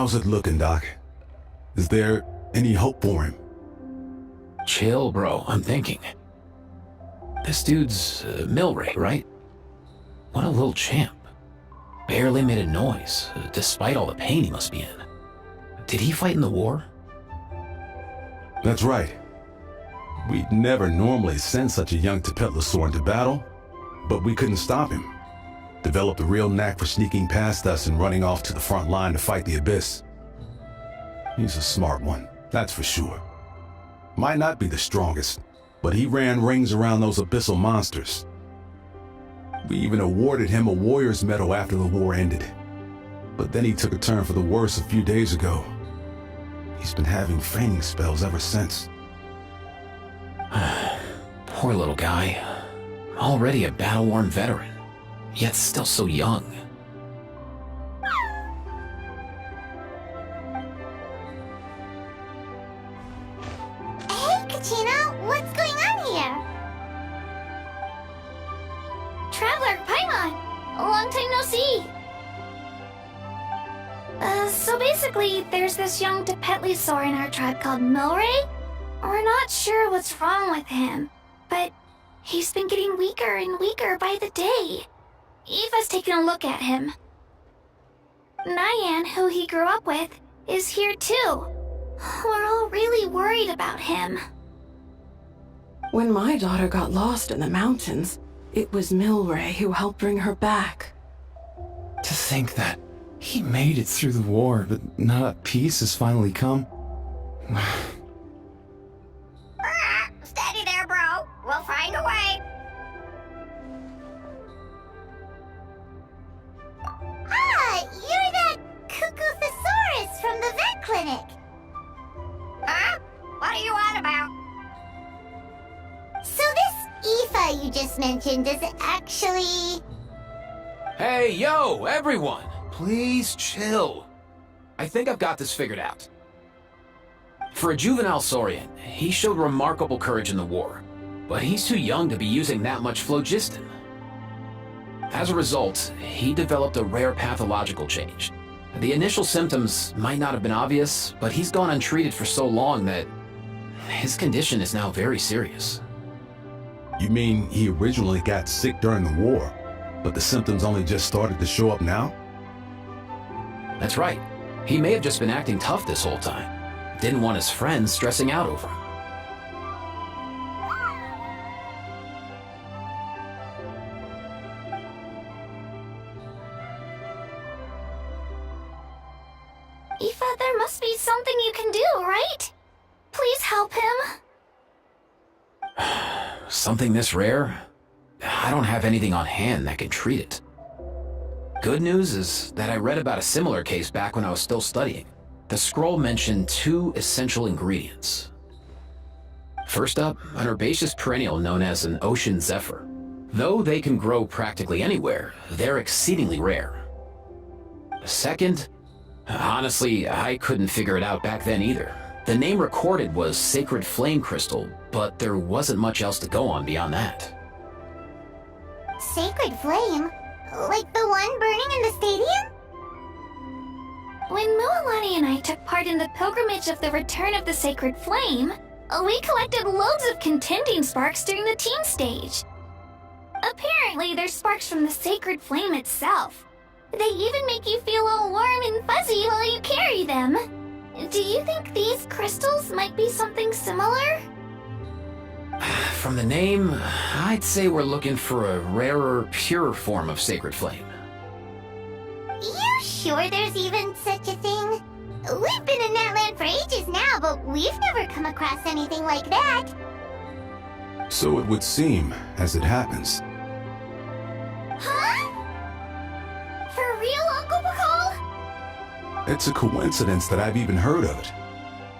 How's it looking, Doc? Is there any hope for him? Chill, bro. I'm thinking. This dude's Milray, right? What a little champ. Barely made a noise, despite all the pain he must be in. Did he fight in the war? That's right. We'd never normally send such a young Tepetlosaur into battle, but we couldn't stop him. Developed a real knack for sneaking past us and running off to the front line to fight the Abyss. He's a smart one, that's for sure. Might not be the strongest, but he ran rings around those abyssal monsters. We even awarded him a Warrior's Medal after the war ended. But then he took a turn for the worse a few days ago. He's been having fainting spells ever since. Poor little guy. Already a battle-worn veteran, yet still so young. Hey, Kachina, what's going on here? Traveler, Paimon, long time no see. So basically, there's this young Tepetlosaur in our tribe called Milray. We're not sure what's wrong with him, but he's been getting weaker and weaker by the day. Eva's taking a look at him. Nyan, who he grew up with, is here too. We're all really worried about him. When my daughter got lost in the mountains, it was Milray who helped bring her back. To think that he made it through the war, but now that peace has finally come. Steady there, bro. We'll find a way. Ah, you're that cuckoo thesaurus from the vet clinic. Huh? What are you on about? So this Ifa you just mentioned, does it actually... Hey, yo, everyone! Please chill. I think I've got this figured out. For a juvenile Saurian, he showed remarkable courage in the war, but he's too young to be using that much phlogiston. As a result, he developed a rare pathological change. The initial symptoms might not have been obvious, but he's gone untreated for so long that his condition is now very serious. You mean he originally got sick during the war, but the symptoms only just started to show up now? That's right. He may have just been acting tough this whole time. Didn't want his friends stressing out over him. Ifa, there must be something you can do, right? Please help him. Something this rare? I don't have anything on hand that can treat it. Good news is that I read about a similar case back when I was still studying. The scroll mentioned 2 essential ingredients. First up, an herbaceous perennial known as an ocean zephyr. Though they can grow practically anywhere, they're exceedingly rare. Second, honestly, I couldn't figure it out back then either. The name recorded was Sacred Flame Crystal, but there wasn't much else to go on beyond that. Sacred flame? Like the one burning in the stadium? When Mualani and I took part in the pilgrimage of the Return of the Sacred Flame, we collected loads of contending sparks during the teen stage. Apparently, they're sparks from the Sacred Flame itself. They even make you feel all warm and fuzzy while you carry them. Do you think these crystals might be something similar? From the name, I'd say we're looking for a rarer, purer form of Sacred Flame. You sure there's even such a thing? We've been in that land for ages now, but we've never come across anything like that. So it would seem, as it happens. Huh? For real, Uncle Bacall? It's a coincidence that I've even heard of it.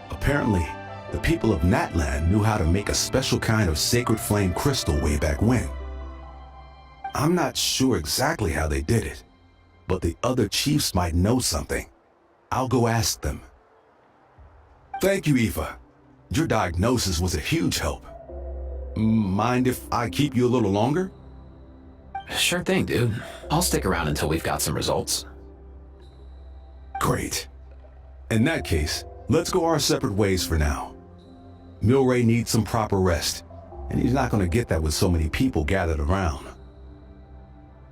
Apparently, the people of Natlan knew how to make a special kind of sacred flame crystal way back when. I'm not sure exactly how they did it, but the other chiefs might know something. I'll go ask them. Thank you, Ifa. Your diagnosis was a huge help. Mind if I keep you a little longer? Sure thing, dude. I'll stick around until we've got some results. Great. In that case, let's go our separate ways for now. Milray needs some proper rest, and he's not going to get that with so many people gathered around.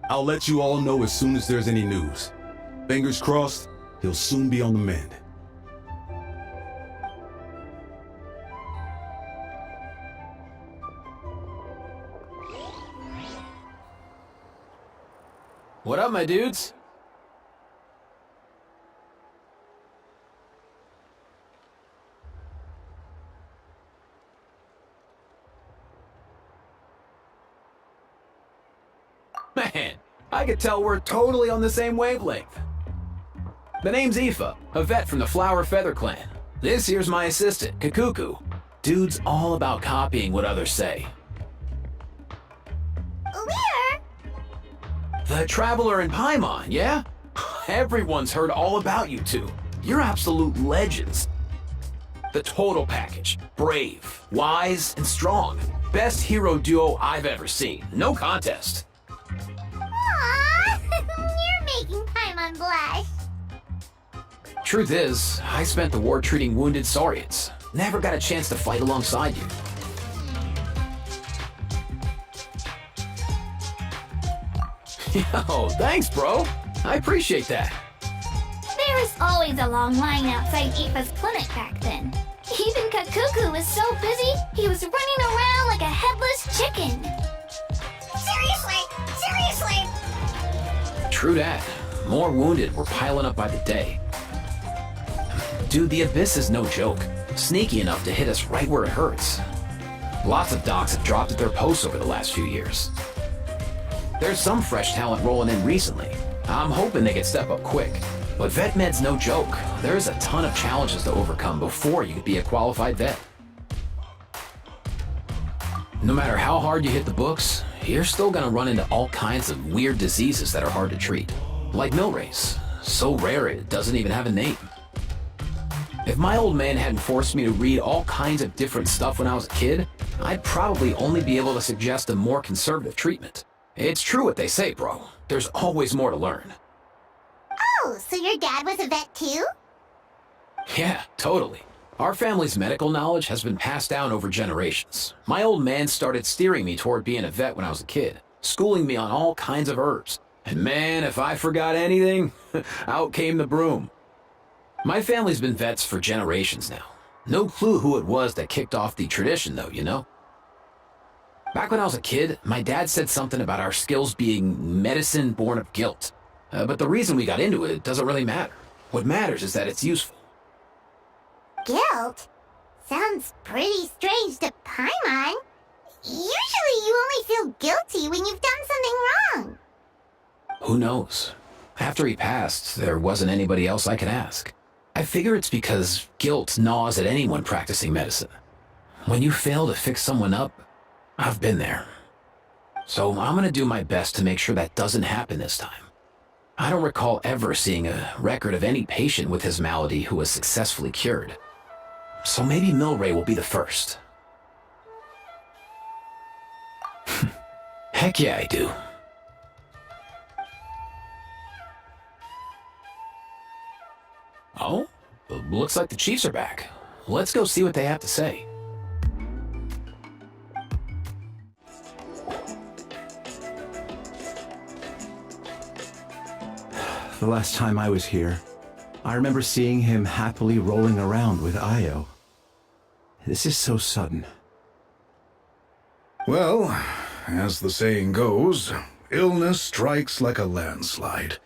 I'll let you all know as soon as there's any news. Fingers crossed, he'll soon be on the mend. What up, my dudes? Man, I could tell we're totally on the same wavelength. The name's Ifa, a vet from the Flower Feather Clan. This here's my assistant, Kakuku. Dude's all about copying what others say. Where? The Traveler in Paimon, yeah? Everyone's heard all about you two. You're absolute legends. The total package. Brave, wise, and strong. Best hero duo I've ever seen. No contest. Aww, you're making Paimon blush. Truth is, I spent the war treating wounded Saurians. Never got a chance to fight alongside you. Yo, thanks, bro. I appreciate that. There was always a long line outside Ifa's clinic back then. Even Kakuku was so busy, he was running around like a headless chicken. Seriously! True that. More wounded were piling up by the day. Dude, the Abyss is no joke. Sneaky enough to hit us right where it hurts. Lots of docs have dropped at their posts over the last few years. There's some fresh talent rolling in recently. I'm hoping they can step up quick. But vet med's no joke. There's a ton of challenges to overcome before you could be a qualified vet. No matter how hard you hit the books, you're still gonna run into all kinds of weird diseases that are hard to treat. Like Milray's. So rare it doesn't even have a name. If my old man hadn't forced me to read all kinds of different stuff when I was a kid, I'd probably only be able to suggest a more conservative treatment. It's true what they say, bro. There's always more to learn. Oh, so your dad was a vet too? Yeah, totally. Our family's medical knowledge has been passed down over generations. My old man started steering me toward being a vet when I was a kid, schooling me on all kinds of herbs. And man, if I forgot anything, out came the broom. My family's been vets for generations now. No clue who it was that kicked off the tradition, though, you know? Back when I was a kid, my dad said something about our skills being medicine born of guilt. But the reason we got into it doesn't really matter. What matters is that it's useful. Guilt? Sounds pretty strange to Paimon. Usually you only feel guilty when you've done something wrong. Who knows? After he passed, there wasn't anybody else I could ask. I figure it's because guilt gnaws at anyone practicing medicine. When you fail to fix someone up, I've been there. So I'm gonna do my best to make sure that doesn't happen this time. I don't recall ever seeing a record of any patient with his malady who was successfully cured. So maybe Milray will be the first. Heck yeah, I do. Oh, looks like the Chiefs are back. Let's go see what they have to say. The last time I was here, I remember seeing him happily rolling around with Io. This is so sudden. Well, as the saying goes, illness strikes like a landslide.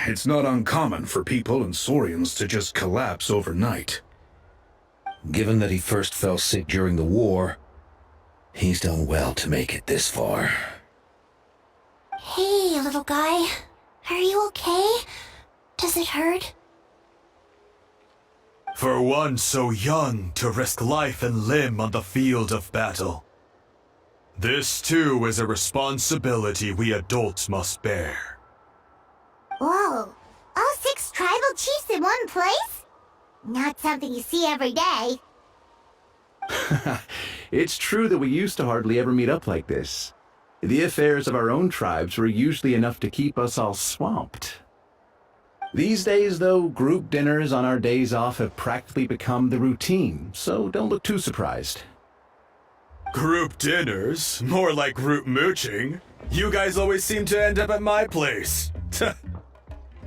It's not uncommon for people and Saurians to just collapse overnight. Given that he first fell sick during the war, he's done well to make it this far. Hey, little guy. Are you okay? Does it hurt? For one so young to risk life and limb on the field of battle. This too is a responsibility we adults must bear. Whoa, all 6 tribal chiefs in one place? Not something you see every day. It's true that we used to hardly ever meet up like this. The affairs of our own tribes were usually enough to keep us all swamped. These days, though, group dinners on our days off have practically become the routine, so don't look too surprised. Group dinners? More like group mooching. You guys always seem to end up at my place.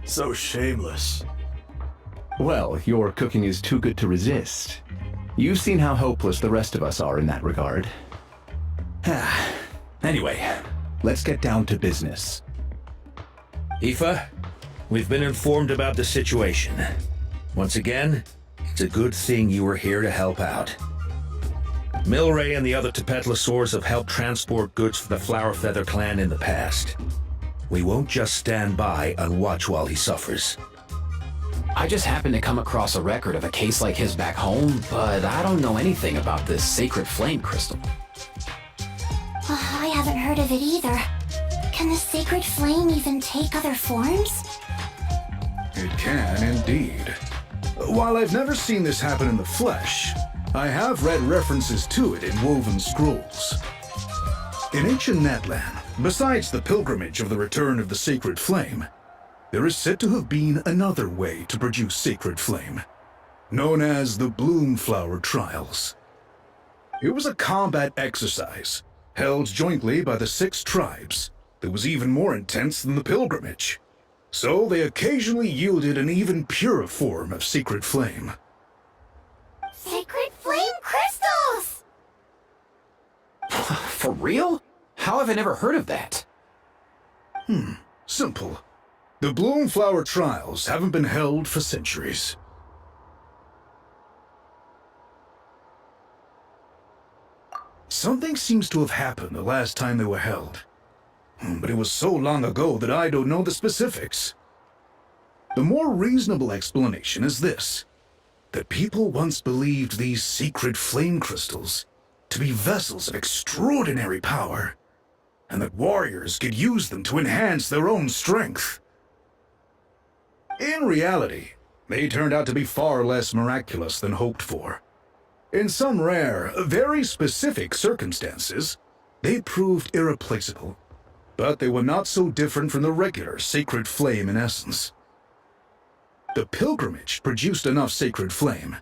So shameless. Well, your cooking is too good to resist. You've seen how hopeless the rest of us are in that regard. Anyway, let's get down to business. Ifa, we've been informed about the situation. Once again, it's a good thing you were here to help out. Milray and the other Tepetlosaurs have helped transport goods for the Flower Feather clan in the past. We won't just stand by and watch while he suffers. I just happened to come across a record of a case like his back home, but I don't know anything about this sacred flame crystal. I haven't heard of it either. Can the sacred flame even take other forms? It can indeed. While I've never seen this happen in the flesh, I have read references to it in woven scrolls. In ancient Netland, besides the pilgrimage of the return of the sacred flame, there is said to have been another way to produce sacred flame, known as the Bloomflower Trials. It was a combat exercise, held jointly by the 6 tribes, that was even more intense than the pilgrimage. So they occasionally yielded an even purer form of sacred flame. Sacred flame crystals! For real? How have I never heard of that? Simple. The Bloomflower Trials haven't been held for centuries. Something seems to have happened the last time they were held. But it was so long ago that I don't know the specifics. The more reasonable explanation is this: that people once believed these secret flame crystals to be vessels of extraordinary power, and that warriors could use them to enhance their own strength. In reality, they turned out to be far less miraculous than hoped for. In some rare, very specific circumstances, they proved irreplaceable, but they were not so different from the regular sacred flame in essence. The pilgrimage produced enough sacred flame,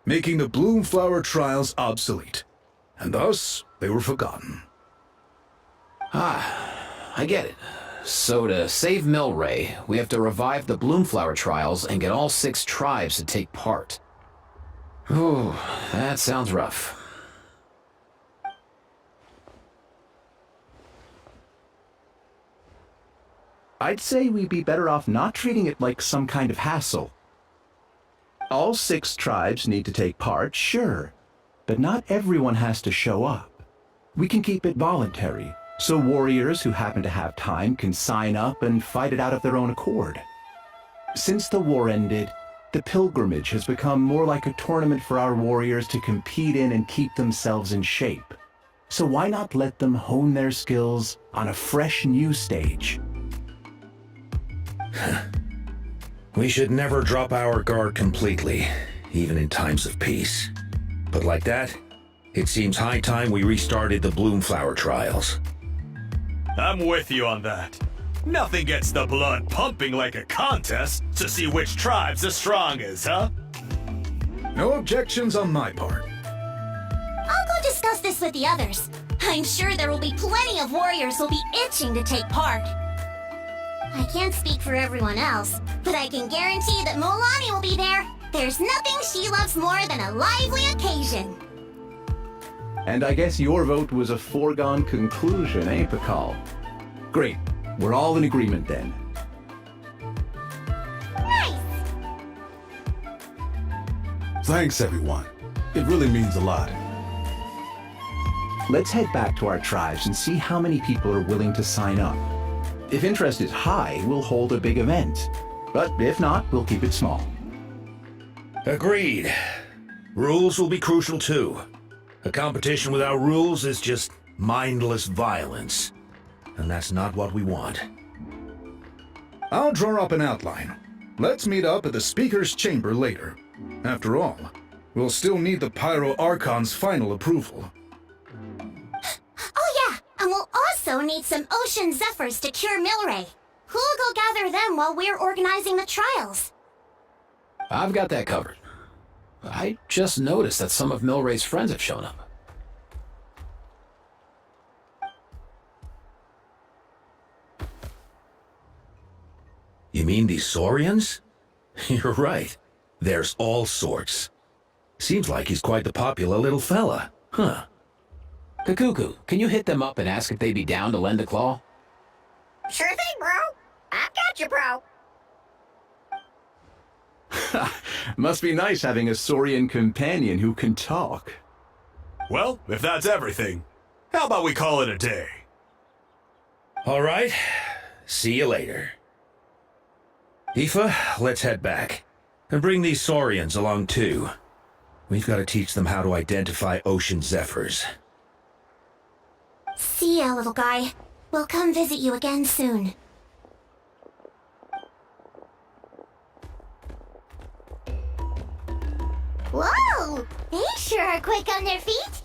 making the Bloomflower Trials obsolete, and thus they were forgotten. I get it. So to save Milray, we have to revive the Bloomflower Trials and get all 6 tribes to take part. Ooh, that sounds rough. I'd say we'd be better off not treating it like some kind of hassle. All 6 tribes need to take part, sure, but not everyone has to show up. We can keep it voluntary, so warriors who happen to have time can sign up and fight it out of their own accord. Since the war ended, the pilgrimage has become more like a tournament for our warriors to compete in and keep themselves in shape. So why not let them hone their skills on a fresh new stage? We should never drop our guard completely, even in times of peace. But like that, it seems high time we restarted the Bloomflower Trials. I'm with you on that. Nothing gets the blood pumping like a contest to see which tribe's the strongest, huh? No objections on my part. I'll go discuss this with the others. I'm sure there will be plenty of warriors who'll be itching to take part. I can't speak for everyone else, but I can guarantee that Mualani will be there. There's nothing she loves more than a lively occasion. And I guess your vote was a foregone conclusion, eh, Pakal? Great. We're all in agreement then. Nice! Thanks, everyone. It really means a lot. Let's head back to our tribes and see how many people are willing to sign up. If interest is high, we'll hold a big event. But if not, we'll keep it small. Agreed. Rules will be crucial too. A competition without rules is just mindless violence. And that's not what we want. I'll draw up an outline. Let's meet up at the Speaker's Chamber later. After all, we'll still need the Pyro Archon's final approval. Oh yeah, and we'll also need some Ocean Zephyrs to cure Milray. Who'll go gather them while we're organizing the trials? I've got that covered. I just noticed that some of Milray's friends have shown up. You mean these Saurians? You're right. There's all sorts. Seems like he's quite the popular little fella. Huh. Kakuku, can you hit them up and ask if they'd be down to lend a claw? Sure thing, bro. I've got you, bro. Must be nice having a Saurian companion who can talk. Well, if that's everything, how about we call it a day? All right. See you later. Ifa, let's head back. And bring these Saurians along too. We've got to teach them how to identify ocean zephyrs. See ya, little guy. We'll come visit you again soon. Whoa! They sure are quick on their feet.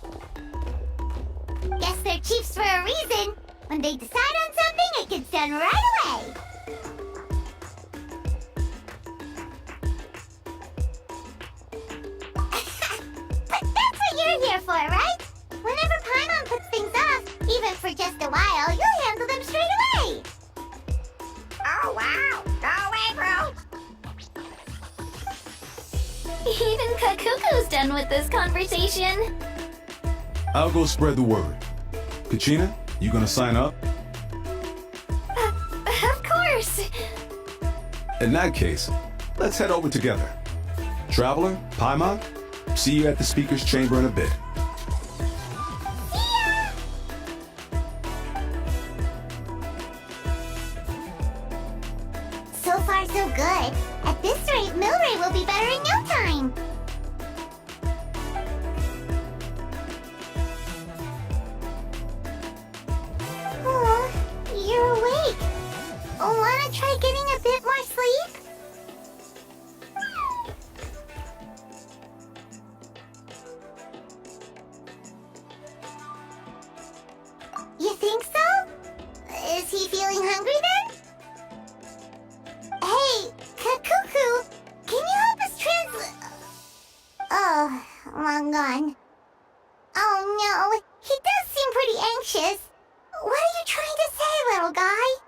Guess they're chiefs for a reason. When they decide on something, it gets done right away. But that's what you're here for, right? Whenever Paimon puts things off, even for just a while, you'll handle them straight away. Oh, wow. Go away, bro. Even Kakuku's done with this conversation. I'll go spread the word. Kachina, you gonna sign up? Of course. In that case, let's head over together. Traveler, Paimon, see you at the speaker's chamber in a bit. So far, so good. At this rate, Milray will be better in no time. Oh, you're awake. Wanna try getting a bit more sleep? You think so? Is he feeling hungry then? Hey, Kakuku, can you help us translate? Oh, long gone. Oh no, he does seem pretty anxious. What are you trying to say, little guy?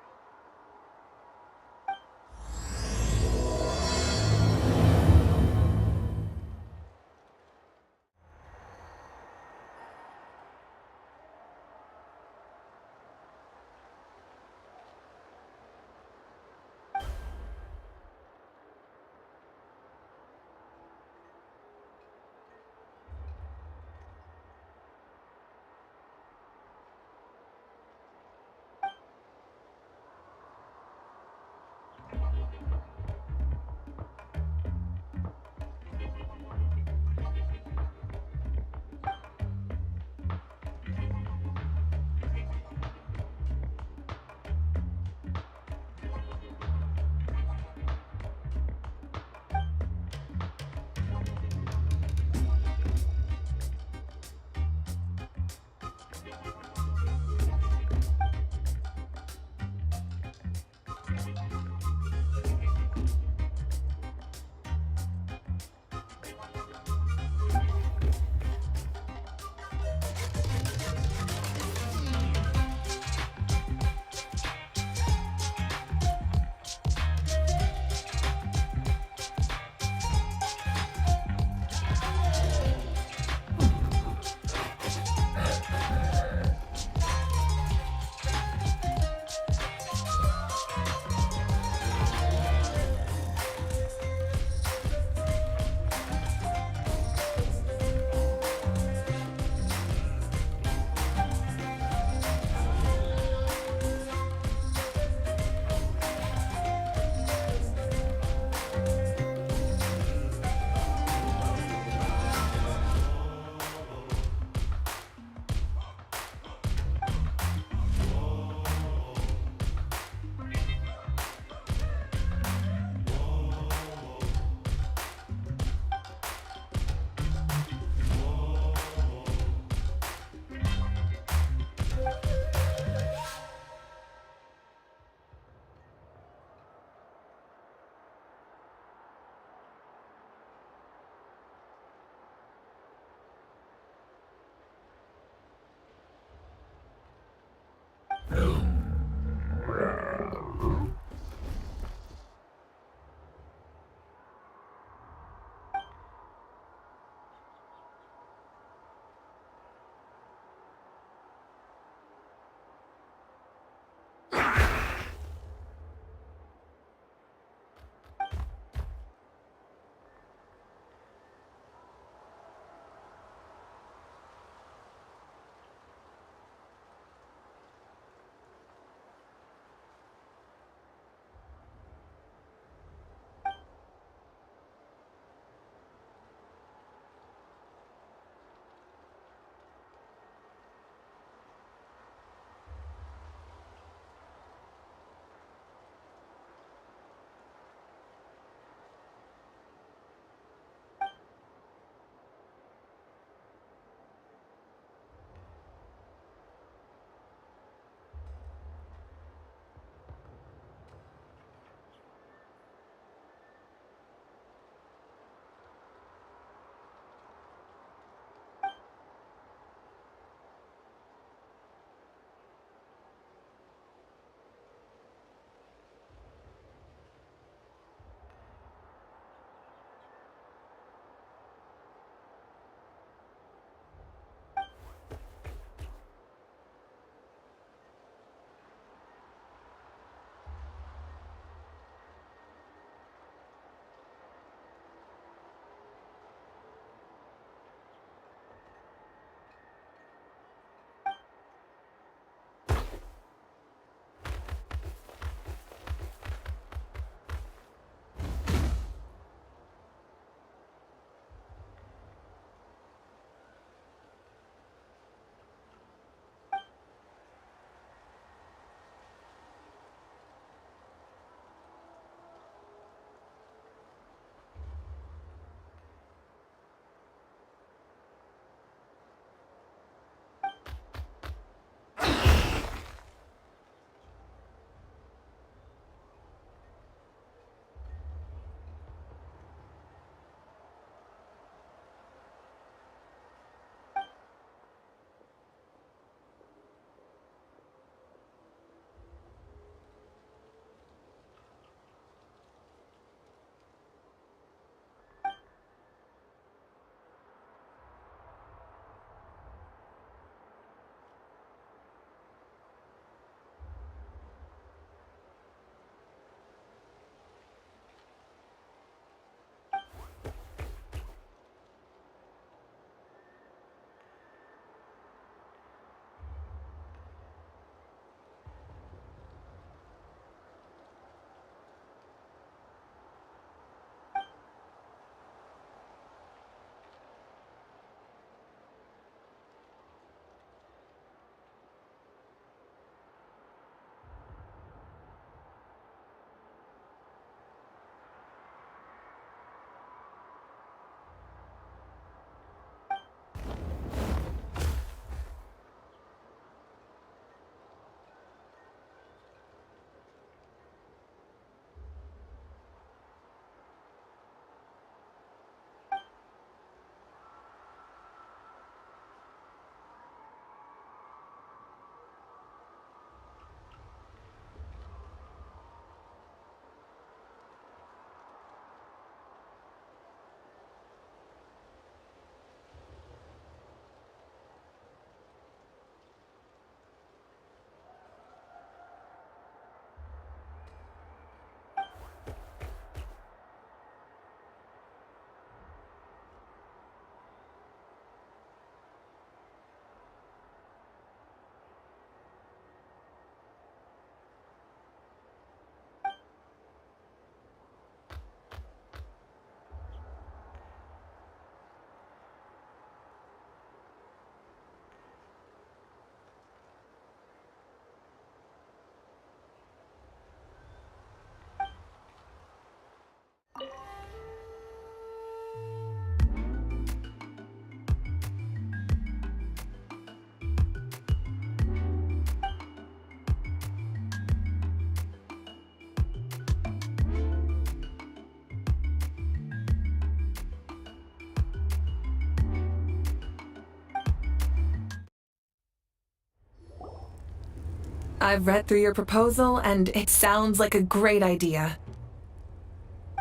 I've read through your proposal, and it sounds like a great idea.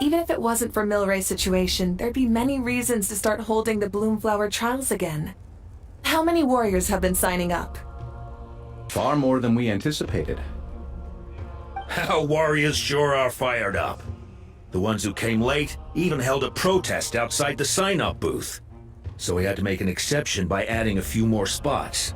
Even if it wasn't for Milray's situation, there'd be many reasons to start holding the Bloomflower trials again. How many warriors have been signing up? Far more than we anticipated. Our warriors sure are fired up. The ones who came late even held a protest outside the sign-up booth. So we had to make an exception by adding a few more spots.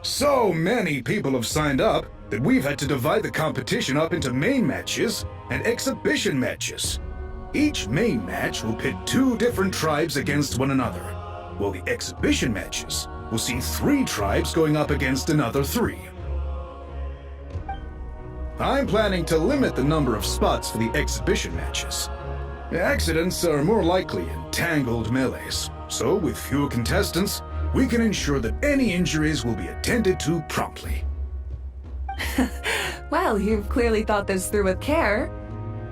So many people have signed up that we've had to divide the competition up into main matches and exhibition matches. Each main match will pit 2 different tribes against one another, while the exhibition matches will see 3 tribes going up against another 3. I'm planning to limit the number of spots for the exhibition matches. Accidents are more likely in tangled melees, so with fewer contestants, we can ensure that any injuries will be attended to promptly. Well, you've clearly thought this through with care.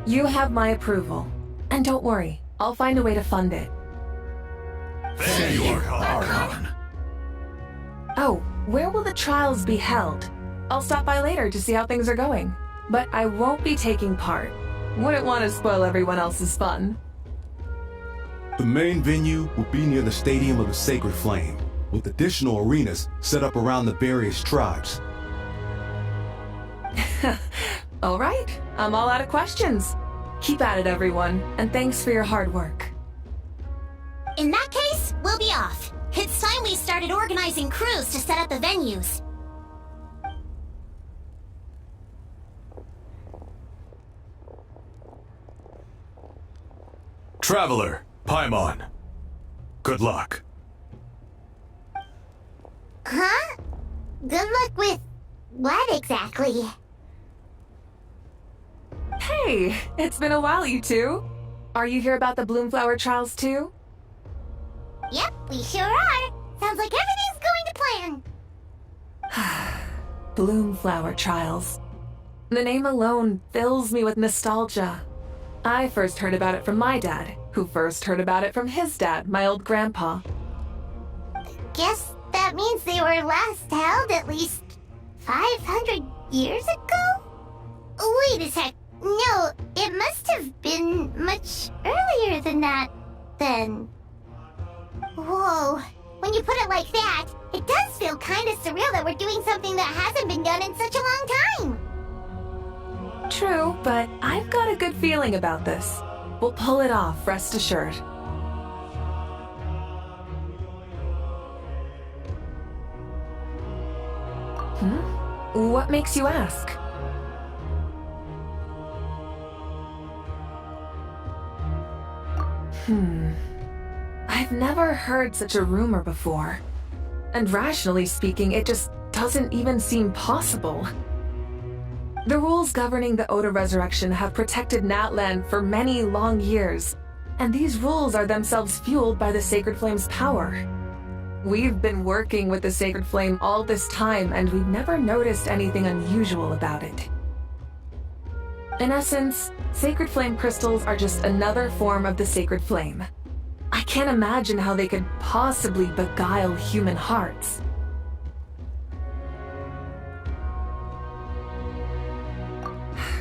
You have my approval. And don't worry, I'll find a way to fund it. Thank you, Archon. Oh, where will the trials be held? I'll stop by later to see how things are going. But I won't be taking part. Wouldn't want to spoil everyone else's fun. The main venue will be near the Stadium of the Sacred Flame, with additional arenas set up around the various tribes. All right, I'm all out of questions. Keep at it, everyone, and thanks for your hard work. In that case, we'll be off. It's time we started organizing crews to set up the venues. Traveler, Paimon. Good luck. Huh? Good luck with what exactly? Hey, it's been a while, you two. Are you here about the Bloomflower trials too? Yep, we sure are. Sounds like everything's going to plan. Bloomflower trials. The name alone fills me with nostalgia. I first heard about it from my dad, who first heard about it from his dad, my old grandpa. Guess that means they were last held at least 500 years ago? Wait a sec. No, it must have been much earlier than that, then. Whoa, when you put it like that, it does feel kind of surreal that we're doing something that hasn't been done in such a long time. True, but I've got a good feeling about this. We'll pull it off, rest assured. What makes you ask? I've never heard such a rumor before. And rationally speaking, it just doesn't even seem possible. The rules governing the Oda resurrection have protected Natlan for many long years, and these rules are themselves fueled by the Sacred Flame's power. We've been working with the Sacred Flame all this time, and we've never noticed anything unusual about it. In essence, Sacred Flame crystals are just another form of the Sacred Flame. I can't imagine how they could possibly beguile human hearts.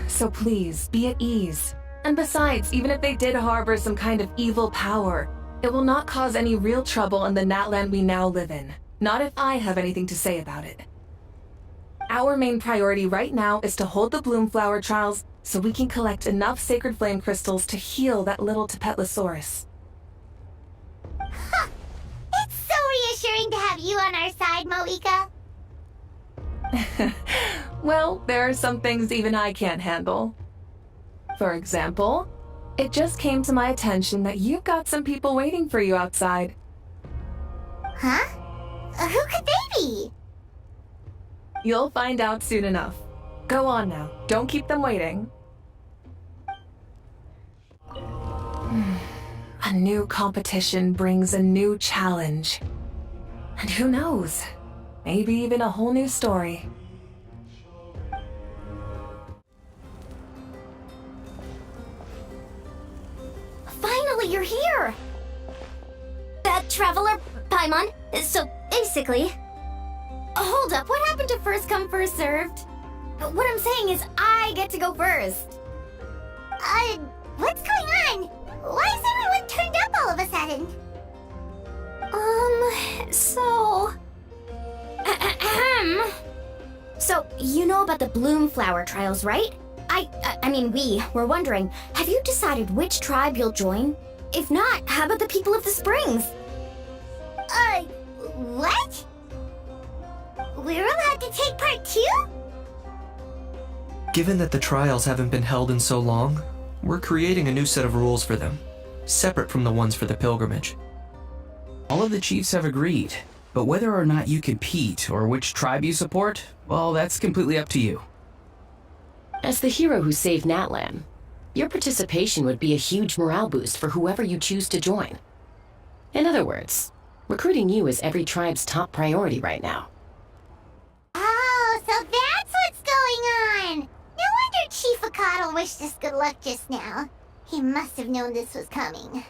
So please, be at ease. And besides, even if they did harbor some kind of evil power, it will not cause any real trouble in the Natlan we now live in. Not if I have anything to say about it. Our main priority right now is to hold the Bloomflower trials so we can collect enough Sacred Flame crystals to heal that little Tapetlosaurus. Huh. It's so reassuring to have you on our side, Moika. Well, there are some things even I can't handle. For example, it just came to my attention that you've got some people waiting for you outside. Huh? Who could they be? You'll find out soon enough. Go on now. Don't keep them waiting. A new competition brings a new challenge. And who knows? Maybe even a whole new story. Finally, you're here! That traveler, Paimon, so basically, Hold up, what happened to first come, first served? What I'm saying is I get to go first. What's going on? Why is everyone turned up all of a sudden? So, you know about the bloom flower trials, right? I mean, we were wondering, have you decided which tribe you'll join? If not, how about the people of the springs? What? We're allowed to take part too? Given that the trials haven't been held in so long, we're creating a new set of rules for them, separate from the ones for the pilgrimage. All of the chiefs have agreed, but whether or not you compete or which tribe you support, well, that's completely up to you. As the hero who saved Natlan, your participation would be a huge morale boost for whoever you choose to join. In other words, recruiting you is every tribe's top priority right now. Oh, so that's what's going on! No wonder Chief Akatl wished us good luck just now. He must have known this was coming.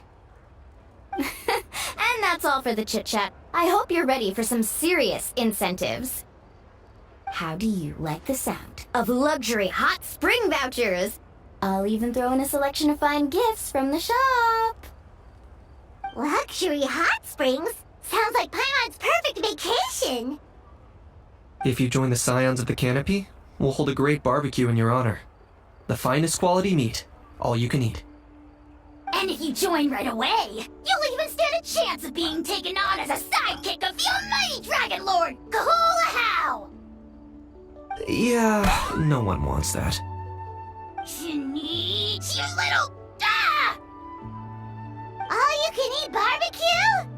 And that's all for the chit-chat. I hope you're ready for some serious incentives. How do you like the sound of luxury hot spring vouchers? I'll even throw in a selection of fine gifts from the shop. Luxury hot springs? Sounds like Paimon's perfect vacation! If you join the Scions of the Canopy, we'll hold a great barbecue in your honor. The finest quality meat, all you can eat. And if you join right away, you'll even stand a chance of being taken on as a sidekick of the almighty Dragon Lord, Kahula! Yeah, no one wants that. You little... Ah! All-you-can-eat barbecue?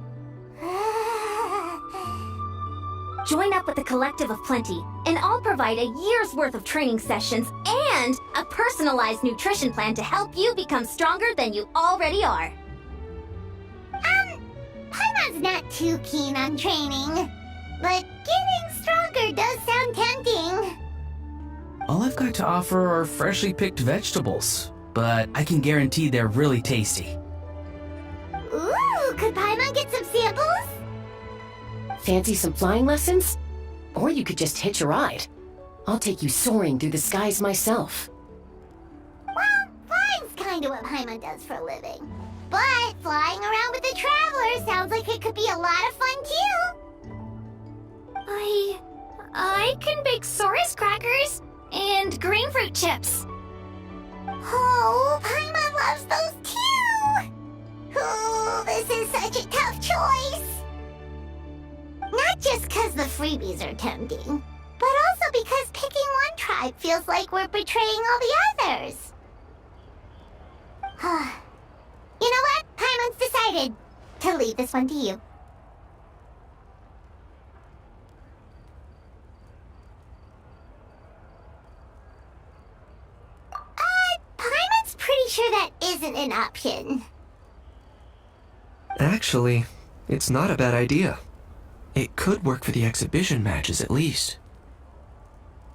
Join up with the Collective of Plenty, and I'll provide a year's worth of training sessions and a personalized nutrition plan to help you become stronger than you already are. Paimon's not too keen on training, but getting stronger does sound tempting. All I've got to offer are freshly picked vegetables, but I can guarantee they're really tasty. Ooh, could Paimon get some samples? Fancy some flying lessons? Or you could just hitch a ride. I'll take you soaring through the skies myself. Well, flying's kind of what Paimon does for a living. But flying around with the Traveler sounds like it could be a lot of fun too. I can bake Saurus crackers and green fruit chips. Oh, Paimon loves those too! Oh, this is such a tough choice. Not just because the freebies are tempting, but also because picking one tribe feels like we're betraying all the others. You know what? Paimon's decided to leave this one to you. Paimon's pretty sure that isn't an option. Actually, it's not a bad idea. It could work for the exhibition matches at least.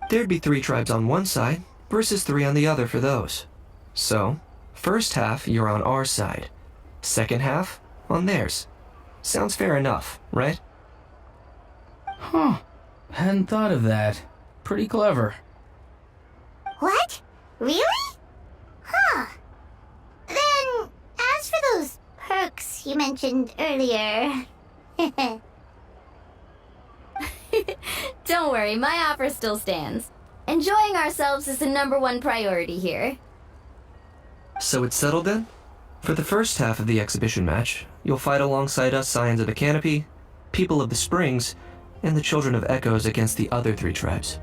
There'd be 3 tribes on one side versus 3 on the other for those. So, first half you're on our side, second half on theirs. Sounds fair enough, right? Huh. Hadn't thought of that. Pretty clever. What? Really? Huh. Then, as for those perks you mentioned earlier... Don't worry, my offer still stands. Enjoying ourselves is the #1 priority here. So it's settled then? For the first half of the exhibition match, you'll fight alongside us Scions of the Canopy, People of the Springs, and the Children of Echoes against the other 3 tribes.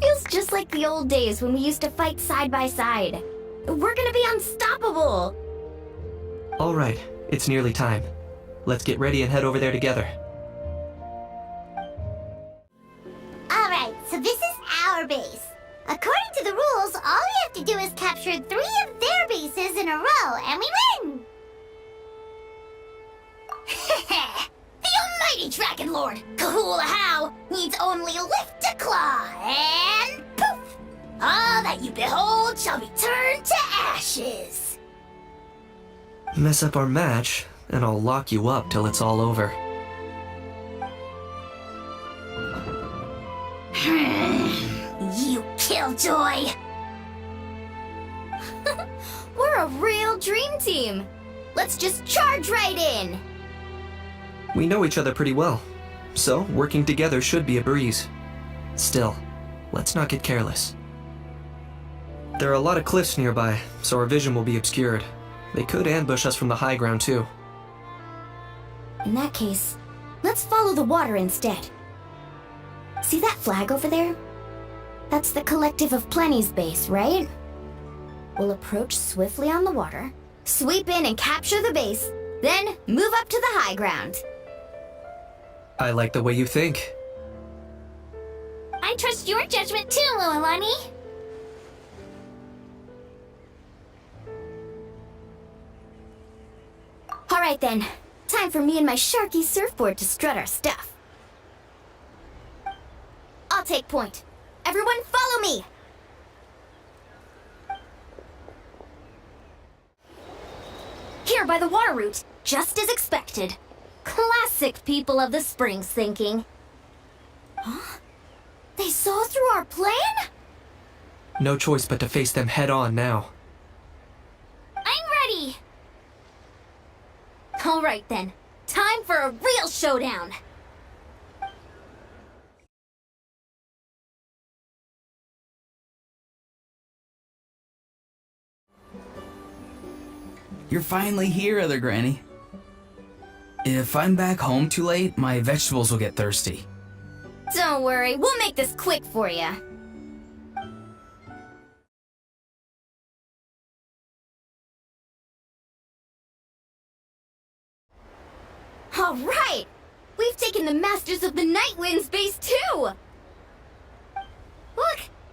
Feels just like the old days when we used to fight side by side. We're gonna be unstoppable! Alright, it's nearly time. Let's get ready and head over there together. Alright, so this is our base. According to the rules, all we have to do is capture 3 of their bases in a row, and we win! The almighty Dragon Lord, Kahula needs only lift a claw, and poof! All that you behold shall be turned to ashes. Mess up our match, and I'll lock you up till it's all over. A real dream team! Let's just charge right in! We know each other pretty well, so working together should be a breeze. Still, let's not get careless. There are a lot of cliffs nearby, so our vision will be obscured. They could ambush us from the high ground too. In that case, let's follow the water instead. See that flag over there? That's the Collective of Plenty's base, right? We'll approach swiftly on the water, sweep in and capture the base, then move up to the high ground. I like the way you think. I trust your judgment too, Lualani. Alright then, time for me and my Sharky surfboard to strut our stuff. I'll take point. Everyone follow me! Here by the water route, just as expected. Classic people of the Springs thinking. Huh? They saw through our plan? No choice but to face them head on now. I'm ready! Alright then, time for a real showdown! You're finally here, Other Granny. If I'm back home too late, my vegetables will get thirsty. Don't worry, we'll make this quick for you. Alright! We've taken the Masters of the Night Wind's base too! Look!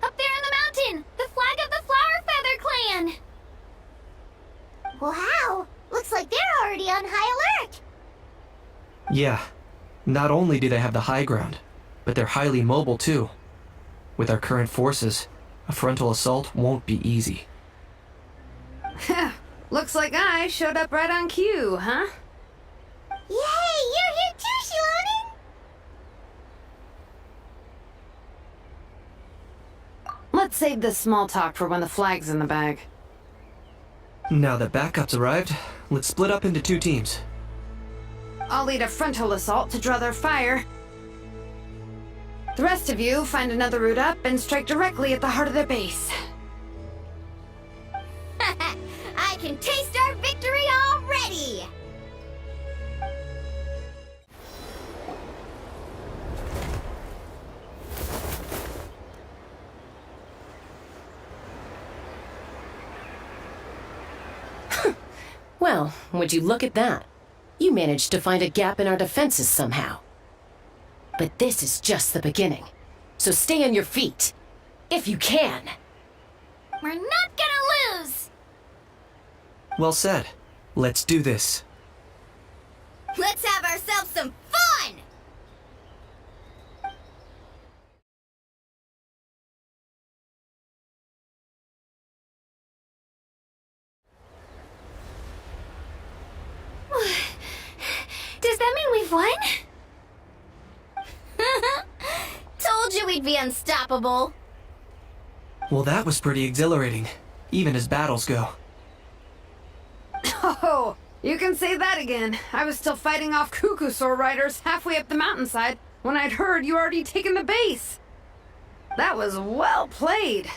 Up there in the mountain! The flag of the Flower Feather Clan! Wow! Looks like they're already on high alert! Yeah, not only do they have the high ground, but they're highly mobile too. With our current forces, a frontal assault won't be easy. Looks like I showed up right on cue, huh? Yay! You're here too, Shilani! Let's save this small talk for when the flag's in the bag. Now that backup's arrived, let's split up into 2 teams. I'll lead a frontal assault to draw their fire. The rest of you find another route up and strike directly at the heart of their base. I can taste our victory already! Well, would you look at that? You managed to find a gap in our defenses somehow. But this is just the beginning. So stay on your feet. If you can. We're not gonna lose! Well said. Let's do this. Let's have ourselves some fun! Does that mean we've won? Told you we'd be unstoppable. Well, that was pretty exhilarating, even as battles go. Oh, you can say that again. I was still fighting off Cuckoosaur riders halfway up the mountainside when I'd heard you already taken the base. That was well played.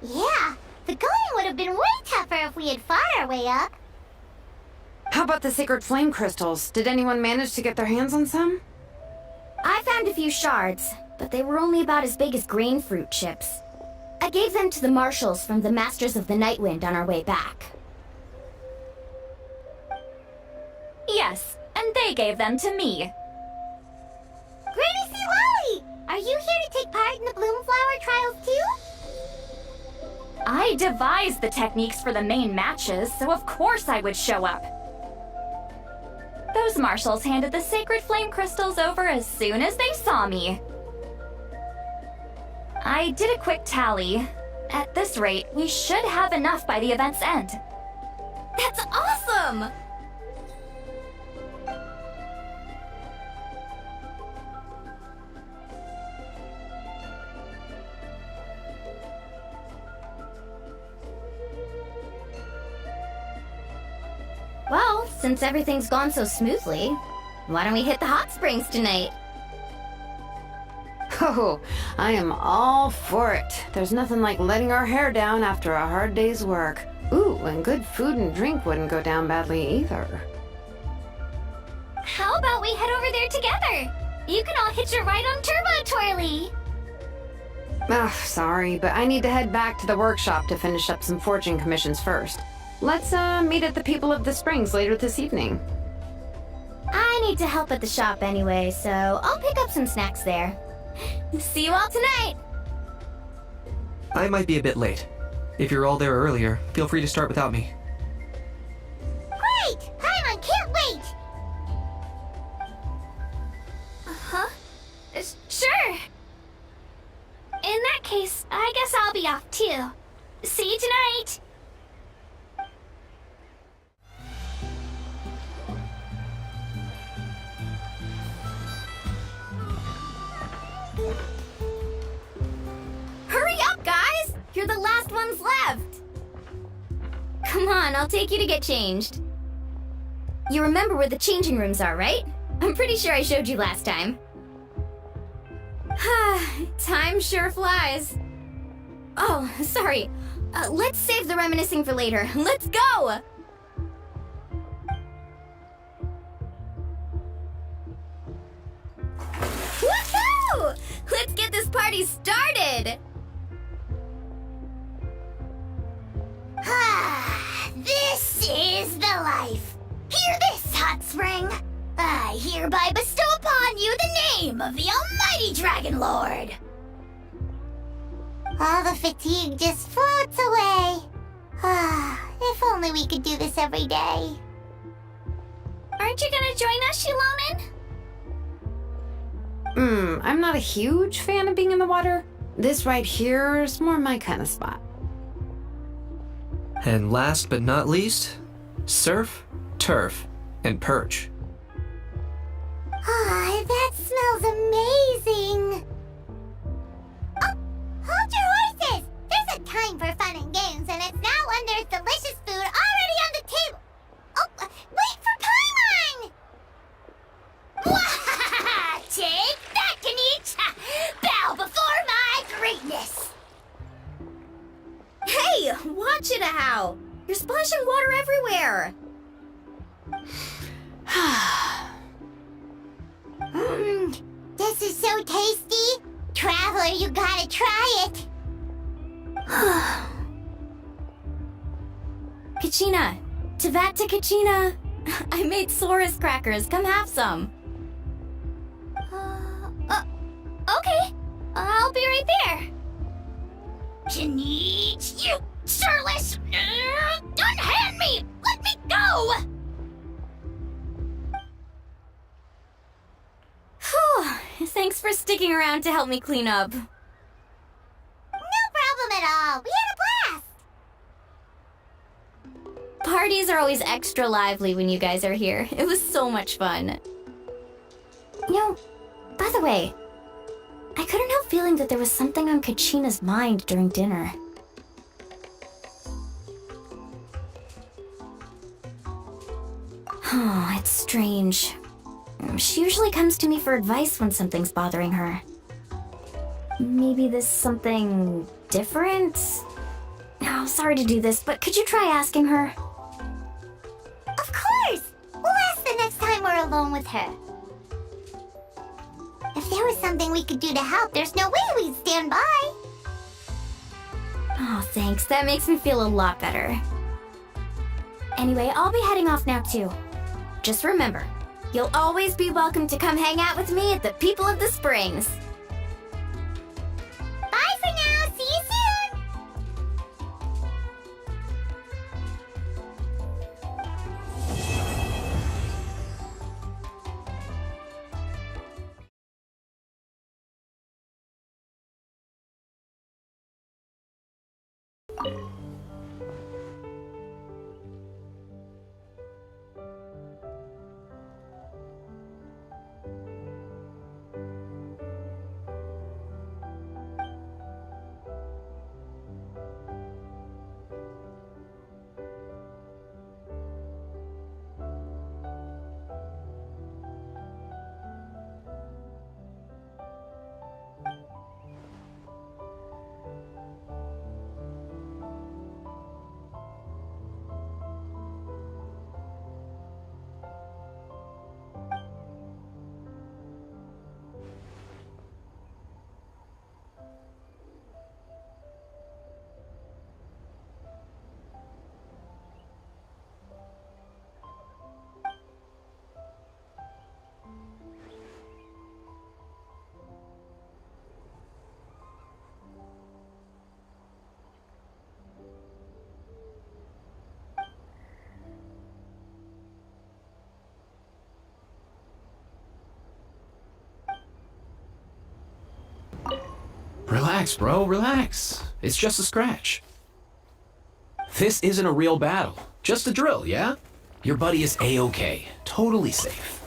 Yeah, the going would have been way tougher if we had fought our way up. How about the sacred flame crystals? Did anyone manage to get their hands on some? I found a few shards, but they were only about as big as grain fruit chips. I gave them to the marshals from the Masters of the Nightwind on our way back. Yes, and they gave them to me. Granny C. Lolly! Are you here to take part in the Bloomflower trials too? I devised the techniques for the main matches, so of course I would show up. Those marshals handed the sacred flame crystals over as soon as they saw me. I did a quick tally. At this rate, we should have enough by the event's end. That's awesome! Since everything's gone so smoothly, why don't we hit the hot springs tonight? Oh, I am all for it. There's nothing like letting our hair down after a hard day's work. Ooh, and good food and drink wouldn't go down badly either. How about we head over there together? You can all hitch a ride on Turbo Twirly. Ugh, sorry, but I need to head back to the workshop to finish up some forging commissions first. Let's meet at the People of the Springs later this evening. I need to help at the shop anyway, so I'll pick up some snacks there. See you all tonight! I might be a bit late. If you're all there earlier, feel free to start without me. Great! Paimon can't wait! Huh? Sure! In that case, I guess I'll be off too. See you tonight! Hurry up, guys! You're the last ones left! Come on, I'll take you to get changed. You remember where the changing rooms are, right? I'm pretty sure I showed you last time. Time sure flies. Oh, sorry. Let's save the reminiscing for later. Let's go! Woohoo! Let's get this party started! This is the life. Hear this, Hot Spring. I hereby bestow upon you the name of the Almighty Dragon Lord. All the fatigue just floats away. If only we could do this every day. Aren't you gonna join us, Shilonen? I'm not a huge fan of being in the water. This right here is more my kind of spot. And last but not least, surf, turf, and perch. That smells amazing! Oh, hold your horses! There's a time for fun and games, and it's now when there's delicious food already on the table. Oh, wait for Paimon! Take that, Kanich! Bow before my greatness! Hey, watch it, How! You're splashing water everywhere! This is so tasty! Traveler, you gotta try it! Kachina! Tavat to Kachina! I made Sora's crackers, come have some! Okay, I'll be right there! Janich, you sureless! Unhand me! Let me go! Whew, thanks for sticking around to help me clean up. No problem at all. We had a blast. Parties are always extra lively when you guys are here. It was so much fun. You know, by the way, I couldn't help feeling that there was something on Kachina's mind during dinner. Oh, it's strange. She usually comes to me for advice when something's bothering her. Maybe this something different? Oh, sorry to do this, but could you try asking her? Of course! We'll ask the next time we're alone with her. If there was something we could do to help, there's no way we'd stand by. Oh, thanks. That makes me feel a lot better. Anyway, I'll be heading off now, too. Just remember, you'll always be welcome to come hang out with me at the People of the Springs. Bye for now. See you soon. Relax, bro, relax. It's just a scratch. This isn't a real battle. Just a drill, yeah? Your buddy is A-okay. Totally safe.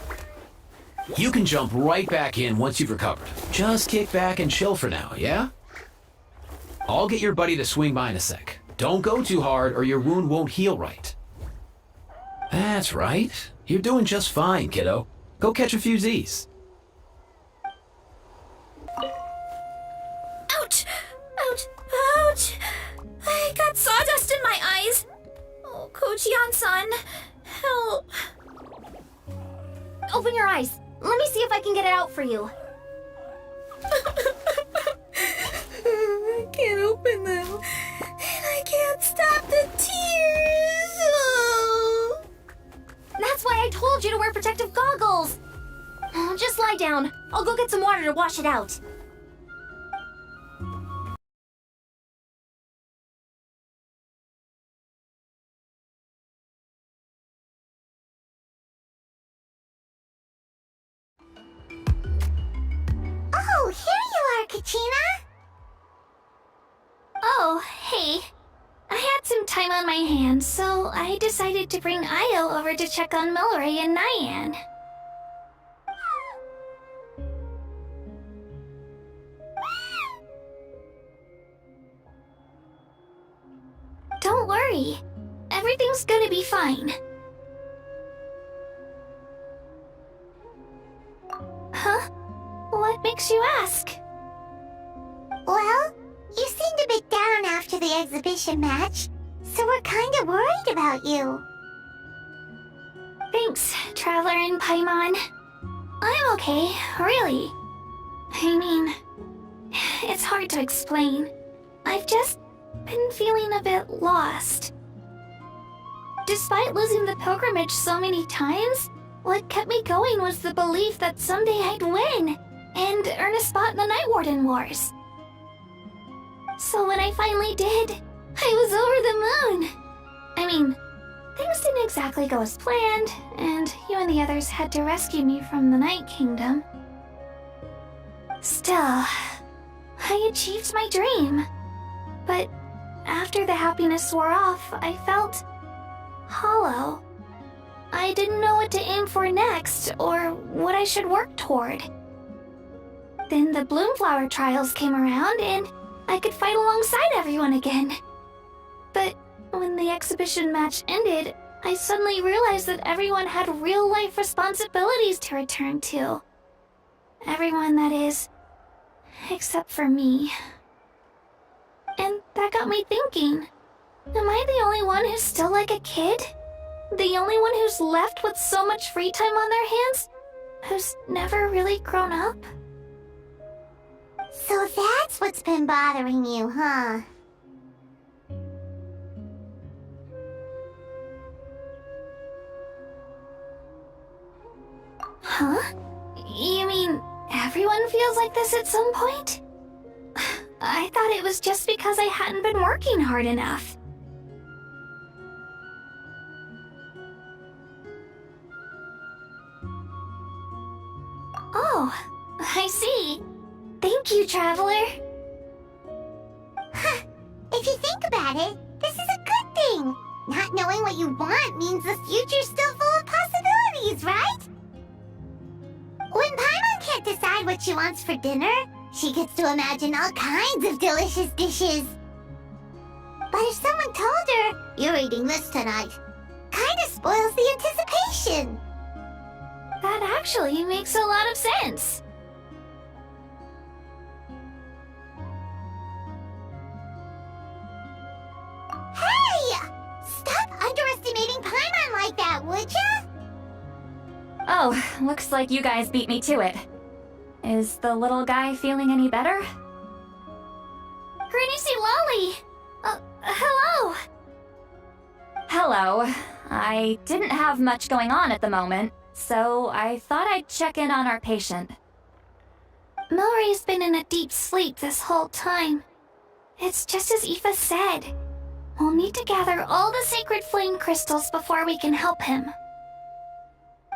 You can jump right back in once you've recovered. Just kick back and chill for now, yeah? I'll get your buddy to swing by in a sec. Don't go too hard or your wound won't heal right. That's right. You're doing just fine, kiddo. Go catch a few Z's. Ouch! Ouch! Ouch! I got sawdust in my eyes. Oh, Kochian-san, help. Open your eyes. Let me see if I can get it out for you. I can't open them. And I can't stop the tears. Oh. That's why I told you to wear protective goggles. Oh, just lie down. I'll go get some water to wash it out. Oh, here you are, Kachina. Oh, hey. I had some time on my hands, so I decided to bring Io over to check on Milray and Nyan. Don't worry. Everything's gonna be fine. Huh? What makes you ask? Well, you seemed a bit down after the exhibition match, so we're kind of worried about you. Thanks, Traveler and Paimon. I'm okay, really. I mean, it's hard to explain. I've just been feeling a bit lost. Despite losing the pilgrimage so many times, what kept me going was the belief that someday I'd win and earn a spot in the Night Warden Wars. So when I finally did, I was over the moon. I mean, things didn't exactly go as planned, and you and the others had to rescue me from the Night Kingdom. Still, I achieved my dream. But after the happiness wore off, I felt hollow. I didn't know what to aim for next, or what I should work toward. Then the Bloomflower trials came around, and I could fight alongside everyone again. But when the exhibition match ended, I suddenly realized that everyone had real-life responsibilities to return to. Everyone, that is, except for me. And that got me thinking, am I the only one who's still like a kid? The only one who's left with so much free time on their hands? Who's never really grown up? So that's what's been bothering you, huh? Huh? You mean everyone feels like this at some point? I thought it was just because I hadn't been working hard enough. Oh, I see. Thank you, Traveler. Huh. If you think about it, this is a good thing. Not knowing what you want means the future's still full of possibilities, right? When Paimon can't decide what she wants for dinner, she gets to imagine all kinds of delicious dishes. But if someone told her, you're eating this tonight, kinda spoils the anticipation. That actually makes a lot of sense. Hey! Stop underestimating Paimon like that, would ya? Oh, looks like you guys beat me to it. Is the little guy feeling any better? Granny C. Lolly! Hello! Hello. I didn't have much going on at the moment, so I thought I'd check in on our patient. Milray's been in a deep sleep this whole time. It's just as Ifa said. We'll need to gather all the sacred flame crystals before we can help him.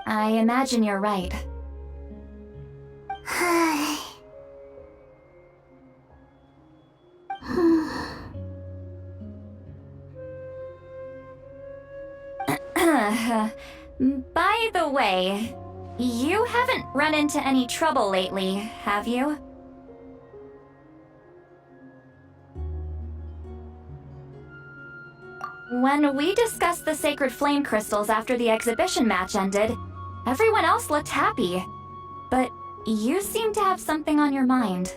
I imagine you're right. By the way, you haven't run into any trouble lately, have you? When we discussed the sacred flame crystals after the exhibition match ended, everyone else looked happy. But you seem to have something on your mind.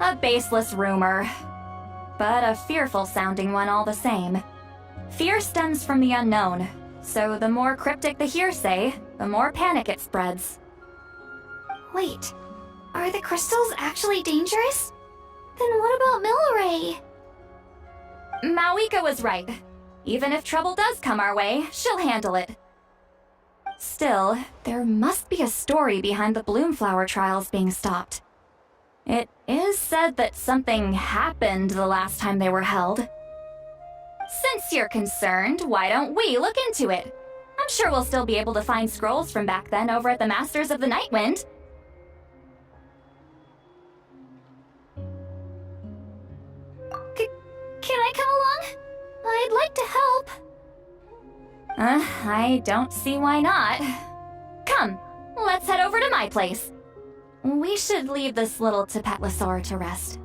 A baseless rumor, but a fearful-sounding one all the same. Fear stems from the unknown, so the more cryptic the hearsay, the more panic it spreads. Wait, are the crystals actually dangerous? Then what about Milray? Mawika was right. Even if trouble does come our way, she'll handle it. Still, there must be a story behind the Bloomflower trials being stopped. It is said that something happened the last time they were held. Since you're concerned, why don't we look into it? I'm sure we'll still be able to find scrolls from back then over at the Masters of the Nightwind. Can I come along? I'd like to help. I don't see why not. Come, let's head over to my place. We should leave this little Tapetlosaur to rest.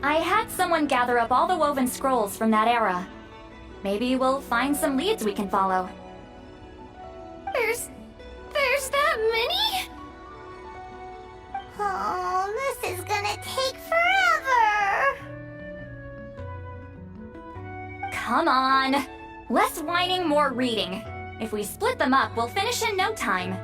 I had someone gather up all the woven scrolls from that era. Maybe we'll find some leads we can follow. There's that many? Oh, this is gonna take forever. Come on! Less whining, more reading. If we split them up, we'll finish in no time.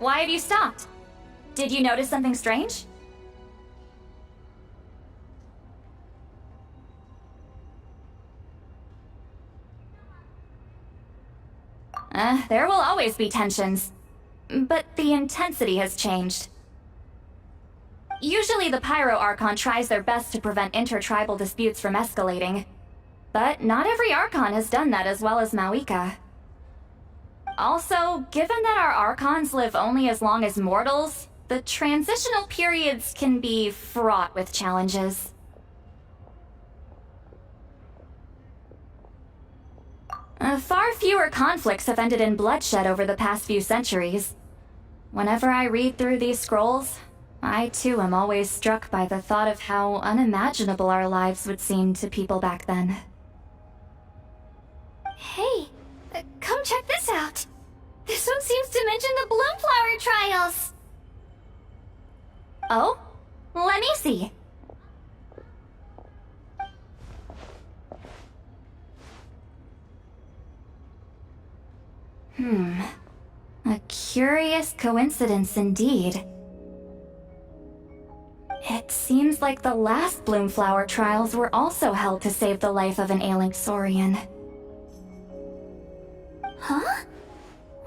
Why have you stopped? Did you notice something strange? There will always be tensions. But the intensity has changed. Usually the Pyro Archon tries their best to prevent intertribal disputes from escalating. But not every Archon has done that as well as Mawika. Also, given that our Archons live only as long as mortals, the transitional periods can be fraught with challenges. Far fewer conflicts have ended in bloodshed over the past few centuries. Whenever I read through these scrolls, I too am always struck by the thought of how unimaginable our lives would seem to people back then. Hey, come check this out. This one seems to mention the Bloomflower trials. Oh? Let me see. A curious coincidence indeed. It seems like the last Bloomflower trials were also held to save the life of an ailing Saurian. Huh?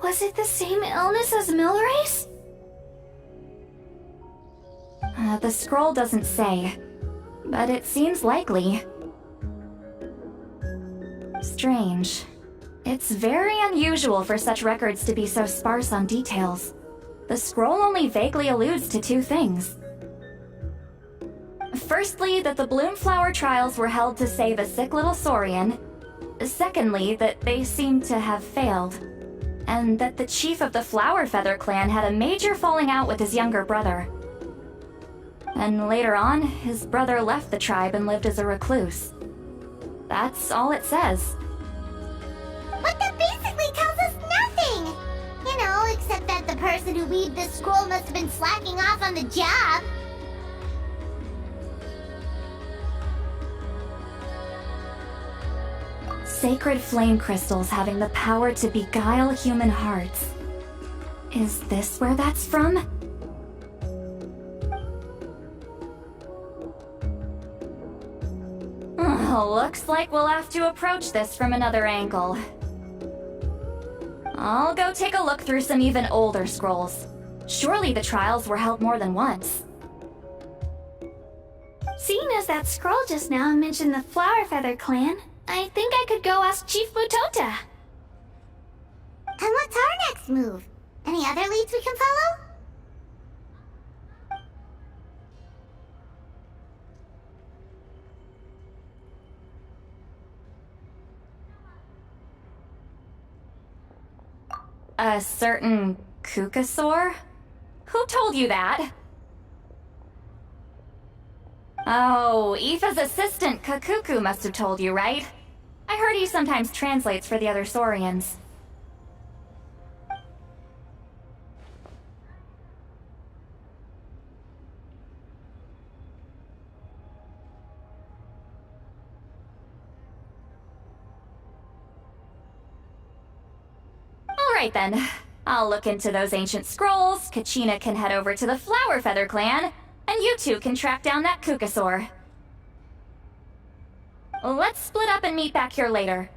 Was it the same illness as Milray's? The scroll doesn't say, but it seems likely. Strange. It's very unusual for such records to be so sparse on details. The scroll only vaguely alludes to two things. Firstly, that the Bloomflower trials were held to save a sick little Saurian. Secondly, that they seem to have failed. And that the chief of the Flower Feather clan had a major falling out with his younger brother. And later on, his brother left the tribe and lived as a recluse. That's all it says. But that basically tells us nothing! You know, except that the person who weaved this scroll must have been slacking off on the job. Sacred flame crystals having the power to beguile human hearts. Is this where that's from? Looks like we'll have to approach this from another angle. I'll go take a look through some even older scrolls. Surely the trials were held more than once. Seeing as that scroll just now mentioned the Flower Feather clan, I think I could go ask Chief Mutota. And what's our next move? Any other leads we can follow? A certain Kukasaur? Who told you that? Oh, Ifa's assistant, Kakuku, must have told you, right? I heard he sometimes translates for the other Saurians. Alright then. I'll look into those ancient scrolls, Kachina can head over to the Flower Feather clan, and you two can track down that Kukasaur. Let's split up and meet back here later.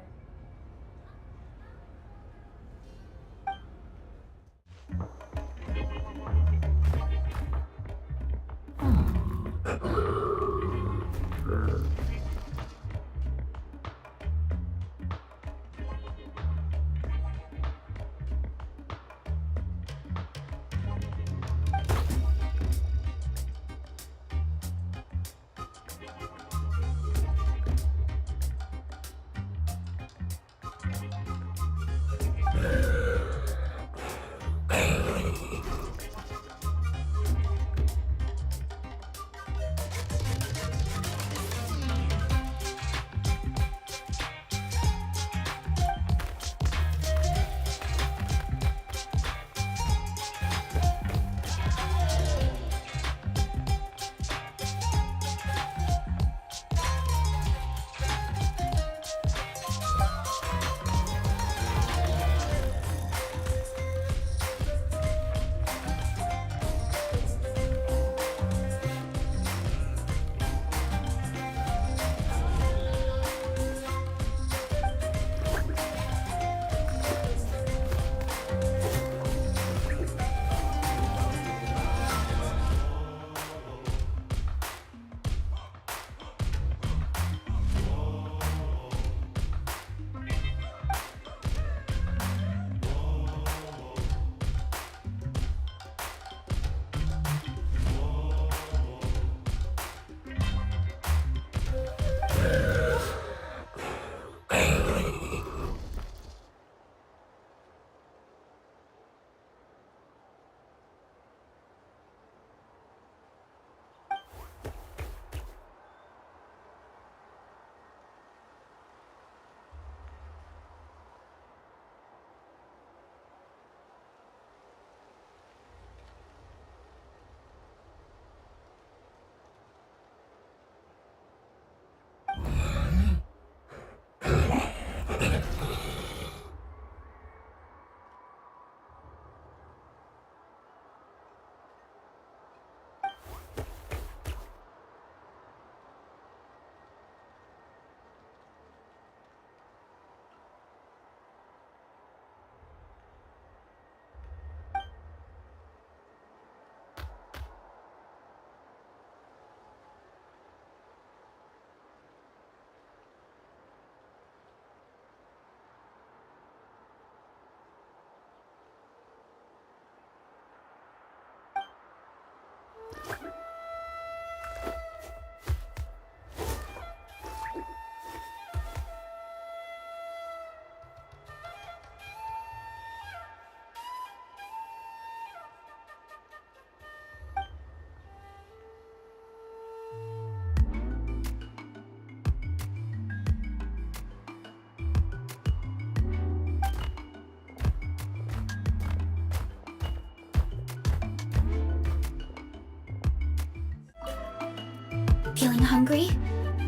Feeling hungry?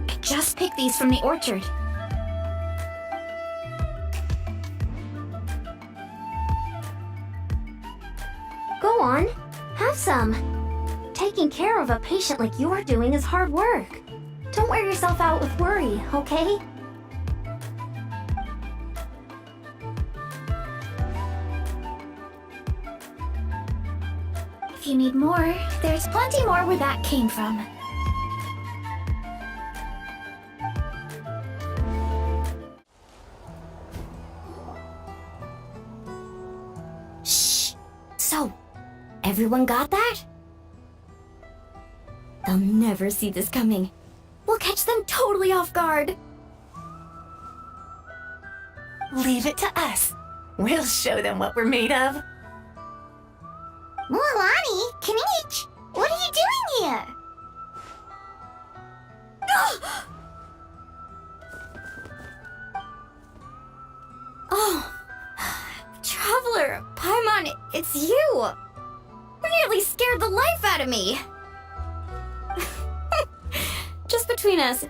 I just picked these from the orchard. Go on, have some. Taking care of a patient like you're doing is hard work. Don't wear yourself out with worry, okay? If you need more, there's plenty more where that came from. Shh! So, everyone got that? They'll never see this coming. We'll catch them totally off guard. Leave it to us. We'll show them what we're made of. Mualani, Kinich, what are you doing here? Oh, Traveler, Paimon, it's you. You nearly scared the life out of me. Just between us,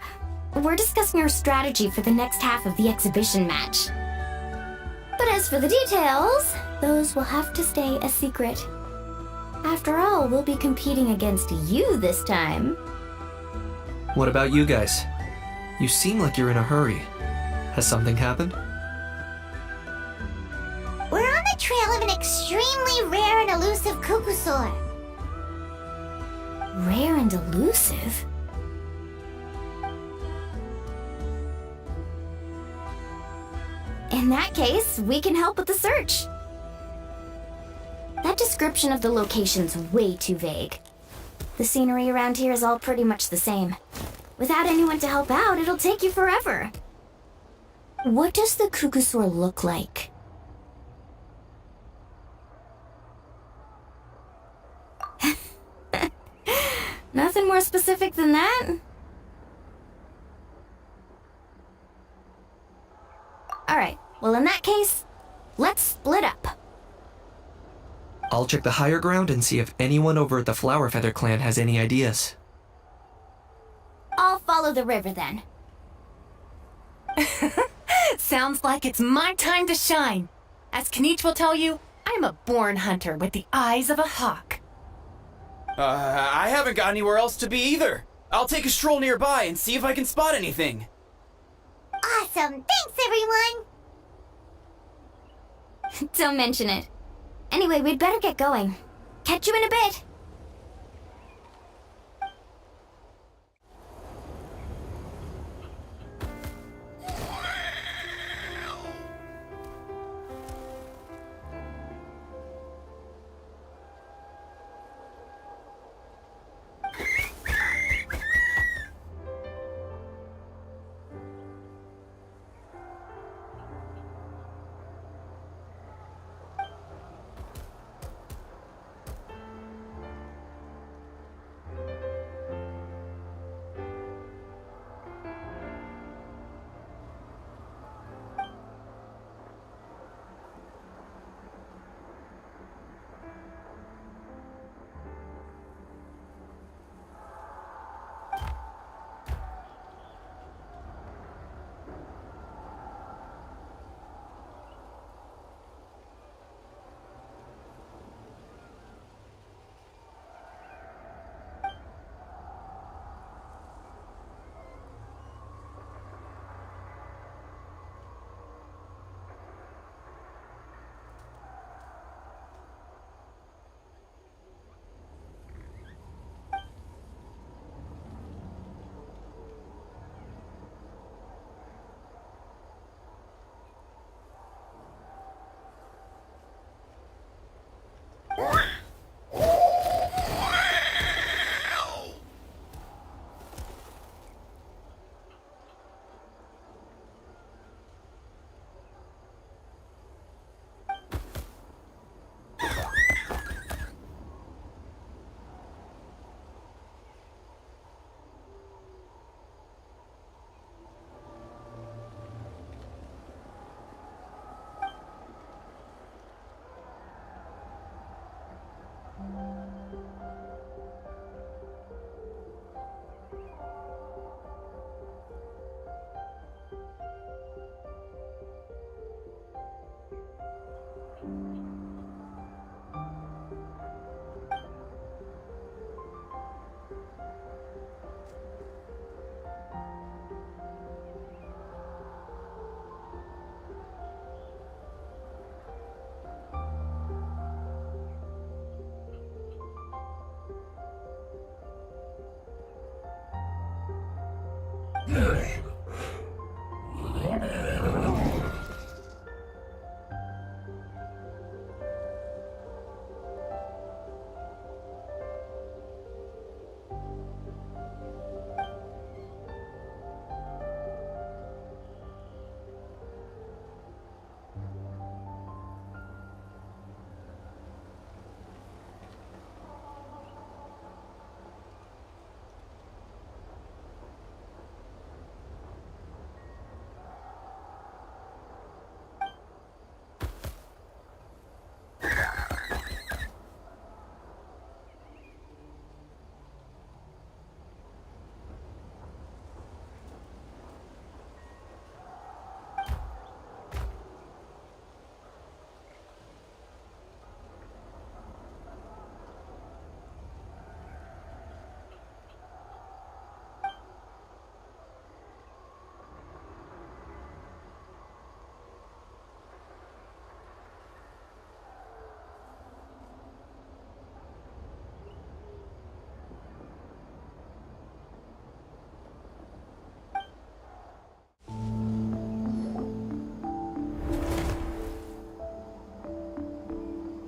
we're discussing our strategy for the next half of the exhibition match. But as for the details, those will have to stay a secret. After all, we'll be competing against you this time. What about you guys? You seem like you're in a hurry. Has something happened? We're on the trail of an extremely rare and elusive Kukusaur. Rare and elusive? In that case, we can help with the search. That description of the location's way too vague. The scenery around here is all pretty much the same. Without anyone to help out, it'll take you forever. What does the Kukusaur look like? Nothing more specific than that? Alright, well in that case, let's split up. I'll check the higher ground and see if anyone over at the Flower Feather clan has any ideas. I'll follow the river then. Sounds like it's my time to shine. As Kinich will tell you, I'm a born hunter with the eyes of a hawk. I haven't got anywhere else to be either. I'll take a stroll nearby and see if I can spot anything. Awesome! Thanks, everyone! Don't mention it. Anyway, we'd better get going. Catch you in a bit.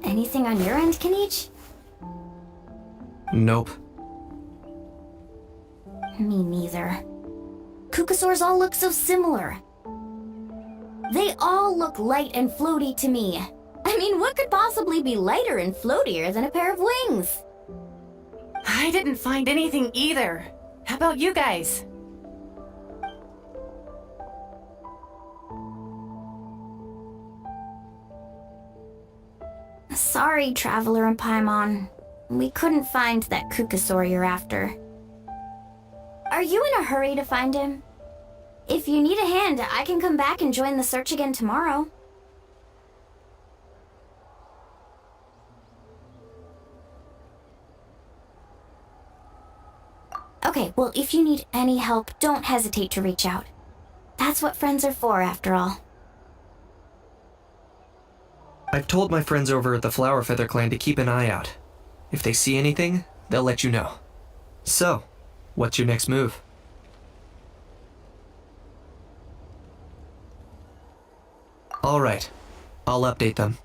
Anything on your end, Kinich? Nope. Me neither. Kukasaurs all look so similar. They all look light and floaty to me. I mean, what could possibly be lighter and floatier than a pair of wings? I didn't find anything either. How about you guys? Sorry, Traveler and Paimon. We couldn't find that Kukasaur you're after. Are you in a hurry to find him? If you need a hand, I can come back and join the search again tomorrow. Okay, well, if you need any help, don't hesitate to reach out. That's what friends are for, after all. I've told my friends over at the Flower Feather Clan to keep an eye out. If they see anything, they'll let you know. So, what's your next move? Alright, I'll update them.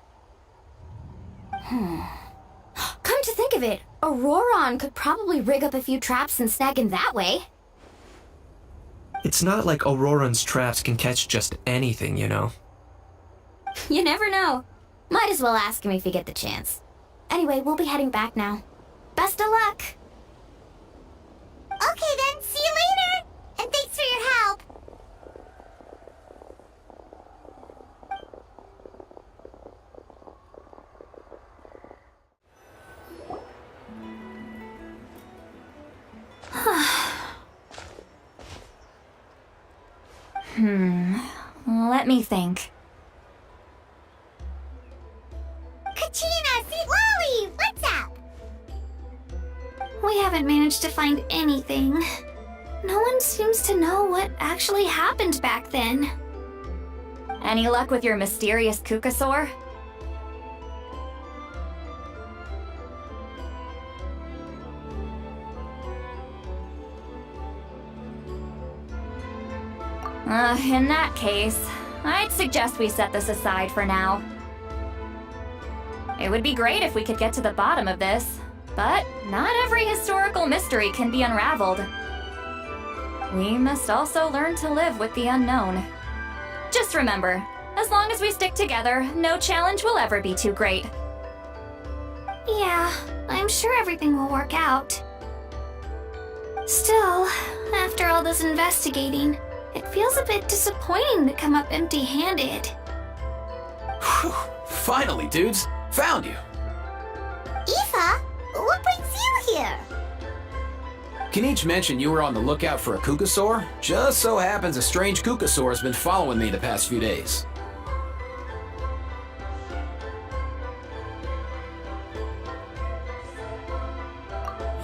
Come to think of it, Auroron could probably rig up a few traps and snag him that way. It's not like Auroran's traps can catch just anything, you know. You never know. Might as well ask him if you get the chance. Anyway, we'll be heading back now. Best of luck! Okay then, see you later! And thanks for your help! Let me think. Kachina, see Lolly! What's up? We haven't managed to find anything. No one seems to know what actually happened back then. Any luck with your mysterious Kukasaur? In that case, I'd suggest we set this aside for now. It would be great if we could get to the bottom of this, but not every historical mystery can be unraveled. We must also learn to live with the unknown. Just remember, as long as we stick together, no challenge will ever be too great. Yeah, I'm sure everything will work out. Still, after all this investigating, it feels a bit disappointing to come up empty-handed. Whew. Finally, dudes. Found you. Ifa, what brings you here? Kinich mentioned you were on the lookout for a Kukasaur. Just so happens a strange Kukasaur has been following me the past few days.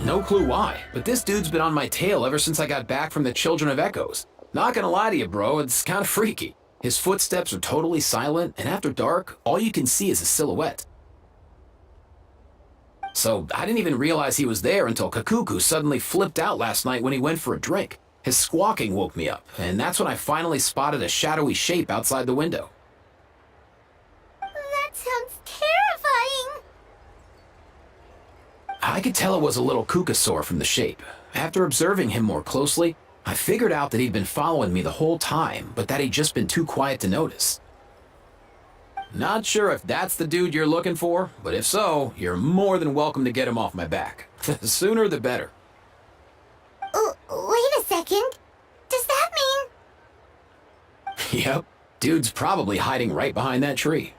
No clue why, but this dude's been on my tail ever since I got back from the Children of Echoes. Not gonna lie to you, bro, it's kinda freaky. His footsteps are totally silent, and after dark, all you can see is a silhouette. So I didn't even realize he was there until Kakuku suddenly flipped out last night when he went for a drink. His squawking woke me up, and that's when I finally spotted a shadowy shape outside the window. That sounds terrifying. I could tell it was a little Kukasaur from the shape. After observing him more closely, I figured out that he'd been following me the whole time, but that he'd just been too quiet to notice. Not sure if that's the dude you're looking for, but if so, you're more than welcome to get him off my back. The sooner the better. Wait a second. Does that mean... Yep, dude's probably hiding right behind that tree.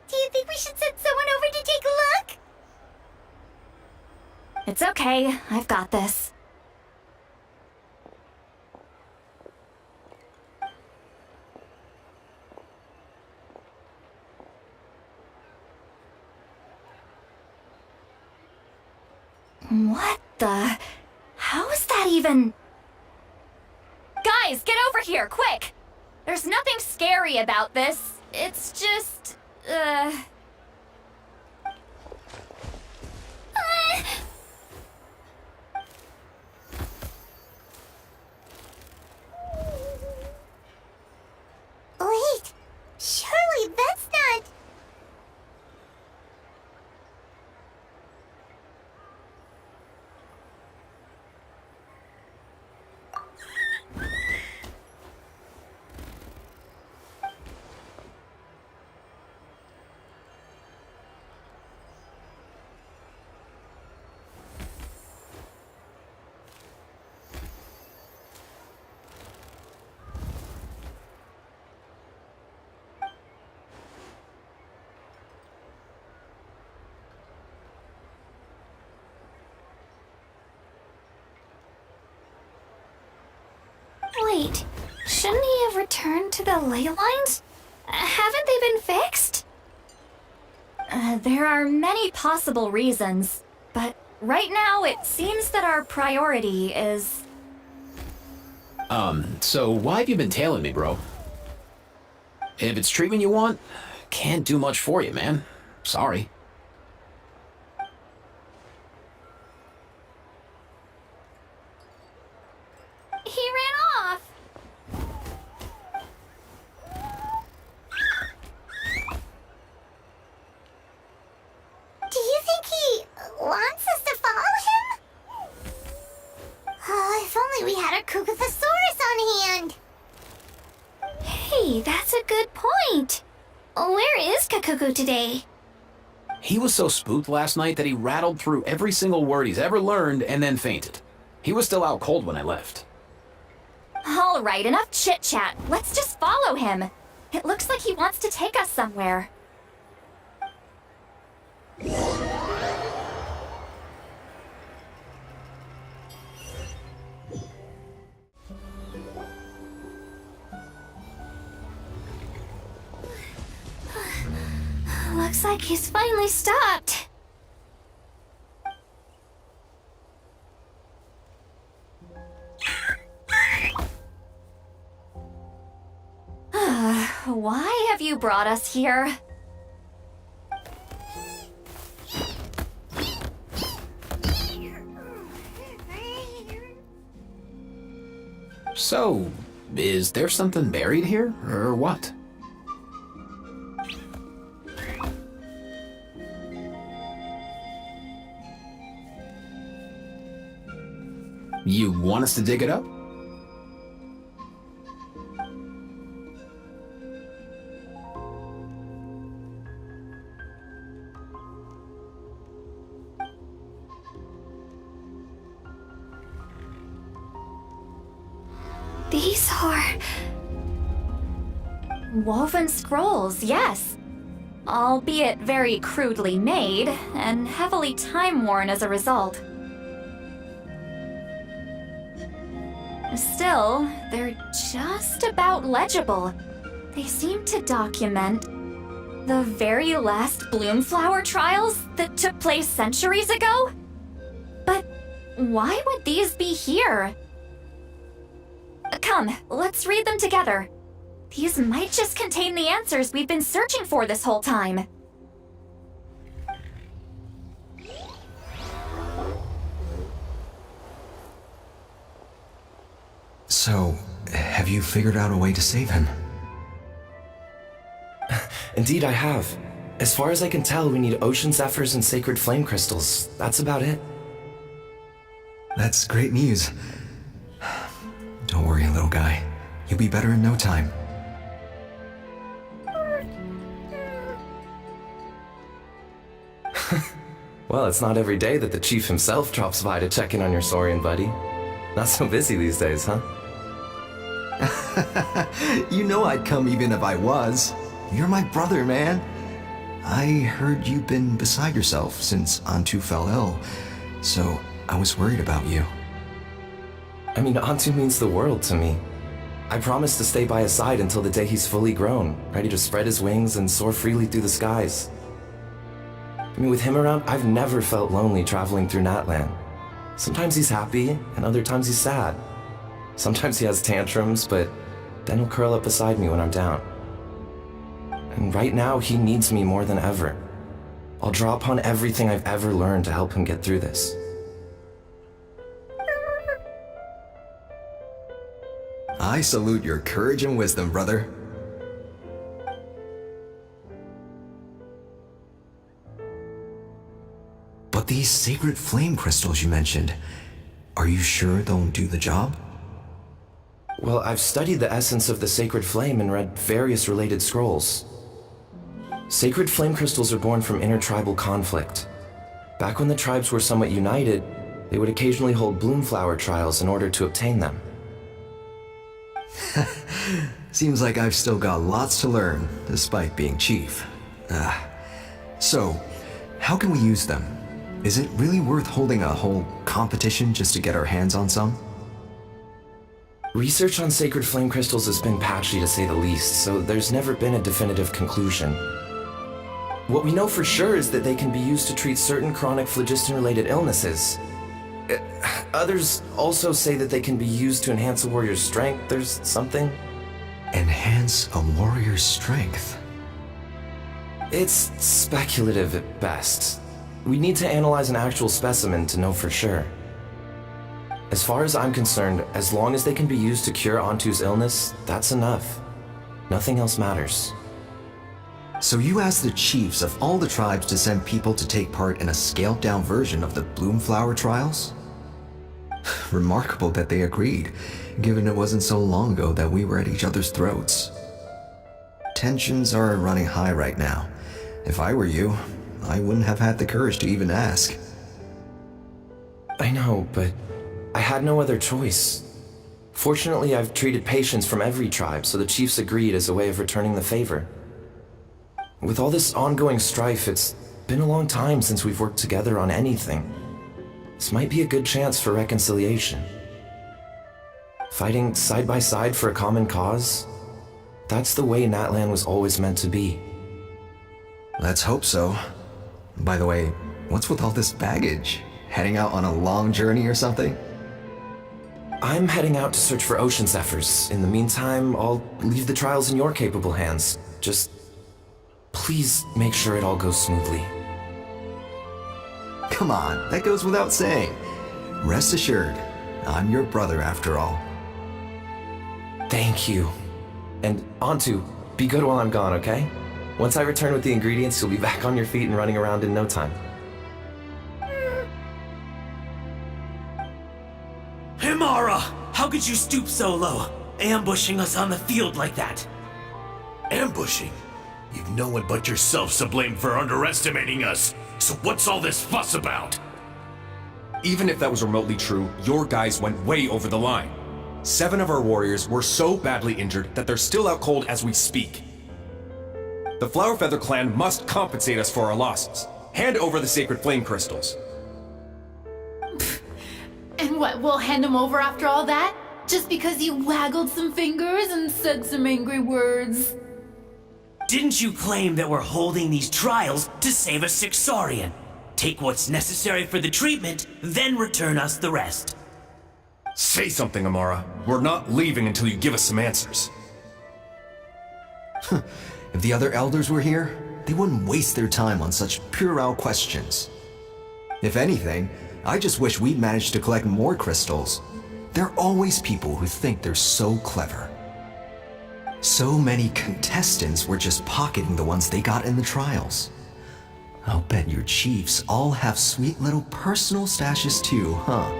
Do you think we should send someone over to take a look? It's okay, I've got this. What the... How is that even... Guys, get over here, quick! There's nothing scary about this. It's just... Wait, surely that's not... Wait, shouldn't he have returned to the ley lines? Haven't they been fixed? There are many possible reasons, but right now it seems that our priority is... So why have you been tailing me, bro? If it's treatment you want, can't do much for you, man. Sorry. He ran off! Do you think he wants us to follow him? If only we had a Kukathosaurus on hand. Hey, that's a good point. Where is Kakuku today? He was so spooked last night that he rattled through every single word he's ever learned and then fainted. He was still out cold when I left. All right, enough chit-chat. Let's just follow him. It looks like he wants to take us somewhere. Looks like he's finally stopped. Why have you brought us here? So, is there something buried here, or what? You want us to dig it up? These are... woven scrolls, yes. Albeit very crudely made, and heavily time-worn as a result. Still, they're just about legible. They seem to document the very last Bloomflower trials that took place centuries ago? But why would these be here? Come, let's read them together. These might just contain the answers we've been searching for this whole time. So, have you figured out a way to save him? Indeed, I have. As far as I can tell, we need ocean zephyrs and sacred flame crystals. That's about it. That's great news. Don't worry, little guy. You'll be better in no time. Well, it's not every day that the chief himself drops by to check in on your Saurian buddy. Not so busy these days, huh? You know I'd come even if I was. You're my brother, man. I heard you've been beside yourself since Antu fell ill, so I was worried about you. I mean, Antu means the world to me. I promised to stay by his side until the day he's fully grown, ready to spread his wings and soar freely through the skies. I mean, with him around, I've never felt lonely traveling through Natlan. Sometimes he's happy, and other times he's sad. Sometimes he has tantrums, but then he'll curl up beside me when I'm down. And right now, he needs me more than ever. I'll draw upon everything I've ever learned to help him get through this. I salute your courage and wisdom, brother. But these sacred flame crystals you mentioned, are you sure they'll do the job? Well, I've studied the essence of the sacred flame and read various related scrolls. Sacred flame crystals are born from intertribal conflict. Back when the tribes were somewhat united, they would occasionally hold bloomflower trials in order to obtain them. Seems like I've still got lots to learn, despite being chief. So, how can we use them? Is it really worth holding a whole competition just to get our hands on some? Research on sacred flame crystals has been patchy to say the least, so there's never been a definitive conclusion. What we know for sure is that they can be used to treat certain chronic phlogiston-related illnesses. Others also say that they can be used to enhance a warrior's strength. There's something. Enhance a warrior's strength? It's speculative at best. We need to analyze an actual specimen to know for sure. As far as I'm concerned, as long as they can be used to cure Antu's illness, that's enough. Nothing else matters. So you asked the chiefs of all the tribes to send people to take part in a scaled-down version of the Bloomflower trials? Remarkable that they agreed, given it wasn't so long ago that we were at each other's throats. Tensions are running high right now. If I were you, I wouldn't have had the courage to even ask. I know, but I had no other choice. Fortunately, I've treated patients from every tribe, so the chiefs agreed as a way of returning the favor. With all this ongoing strife, it's been a long time since we've worked together on anything. This might be a good chance for reconciliation. Fighting side by side for a common cause? That's the way Natlan was always meant to be. Let's hope so. By the way, what's with all this baggage? Heading out on a long journey or something? I'm heading out to search for ocean zephyrs. In the meantime, I'll leave the trials in your capable hands. Just please make sure it all goes smoothly. Come on, that goes without saying. Rest assured, I'm your brother after all. Thank you. And Antu, be good while I'm gone, okay? Once I return with the ingredients, you'll be back on your feet and running around in no time. Himara! How could you stoop so low, ambushing us on the field like that? Ambushing? You've no one but yourself to blame for underestimating us. So what's all this fuss about? Even if that was remotely true, your guys went way over the line. 7 of our warriors were so badly injured that they're still out cold as we speak. The Flower Feather clan must compensate us for our losses. Hand over the sacred flame crystals. And what, we'll hand him over after all that? Just because you waggled some fingers and said some angry words? Didn't you claim that we're holding these trials to save a sick Saurian? Take what's necessary for the treatment, then return us the rest. Say something, Amara. We're not leaving until you give us some answers. If the other elders were here, they wouldn't waste their time on such puerile questions. If anything, I just wish we'd managed to collect more crystals. There are always people who think they're so clever. So many contestants were just pocketing the ones they got in the trials. I'll bet your chiefs all have sweet little personal stashes too, huh?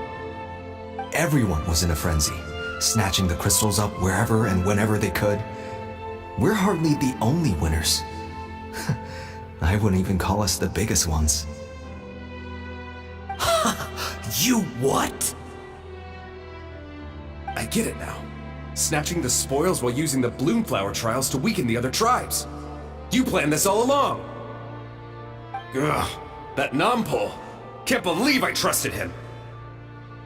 Everyone was in a frenzy, snatching the crystals up wherever and whenever they could. We're hardly the only winners. I wouldn't even call us the biggest ones. You what? I get it now. Snatching the spoils while using the Bloomflower trials to weaken the other tribes. You planned this all along. Ugh, that Nampol. Can't believe I trusted him.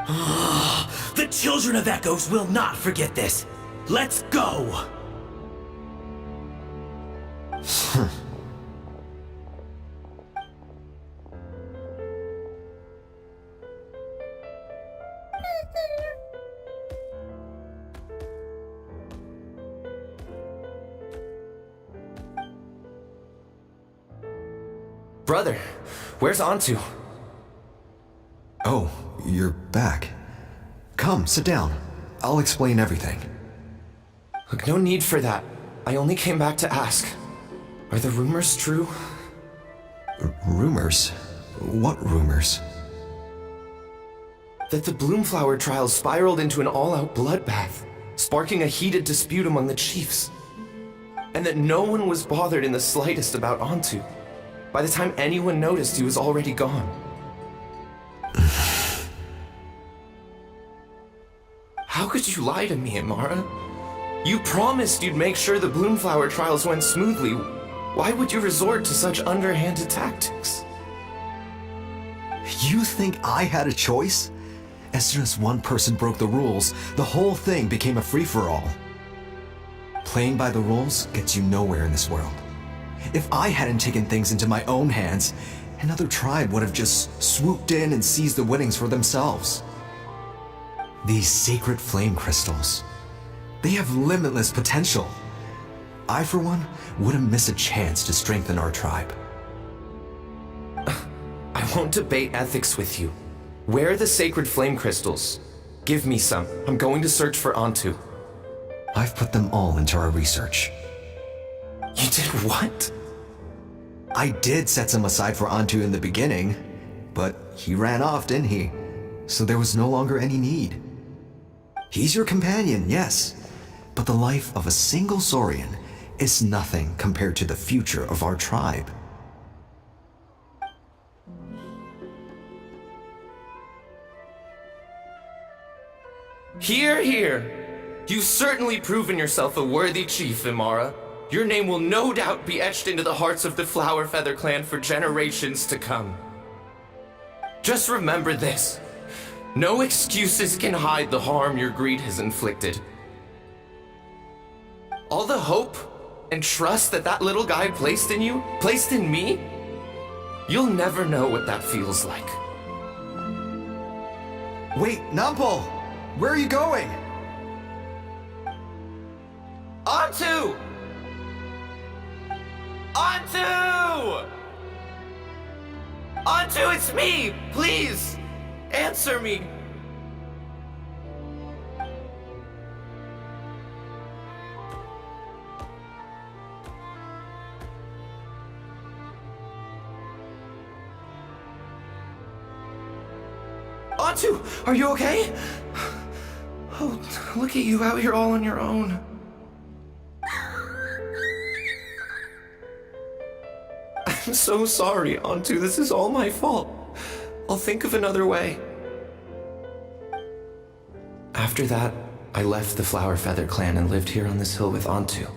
The children of Echoes will not forget this. Let's go! Brother, where's Antu? Oh, you're back. Come, sit down. I'll explain everything. Look, no need for that. I only came back to ask. Are the rumors true? Rumors? What rumors? That the Bloomflower trials spiraled into an all-out bloodbath, sparking a heated dispute among the chiefs. And that no one was bothered in the slightest about Antu. By the time anyone noticed, he was already gone. How could you lie to me, Imara? You promised you'd make sure the Bloomflower trials went smoothly. Why would you resort to such underhanded tactics? You think I had a choice? As soon as one person broke the rules, the whole thing became a free-for-all. Playing by the rules gets you nowhere in this world. If I hadn't taken things into my own hands, another tribe would have just swooped in and seized the winnings for themselves. These sacred flame crystals, they have limitless potential. I, for one, wouldn't miss a chance to strengthen our tribe. I won't debate ethics with you. Where are the sacred flame crystals? Give me some. I'm going to search for Antu. I've put them all into our research. You did what? I did set some aside for Antu in the beginning, but he ran off, didn't he? So there was no longer any need. He's your companion, yes, but the life of a single Saurian is nothing compared to the future of our tribe. Hear, hear. You've certainly proven yourself a worthy chief, Imara. Your name will no doubt be etched into the hearts of the Flower Feather clan for generations to come. Just remember this. No excuses can hide the harm your greed has inflicted. All the hope and trust that little guy placed in you, placed in me, you'll never know what that feels like. Wait, Nampol! Where are you going? Antu! Antu! Antu, it's me! Please! Answer me! Antu, are you okay? Oh, look at you out here all on your own. I'm so sorry, Antu. This is all my fault. I'll think of another way. After that, I left the Flower Feather clan and lived here on this hill with Antu.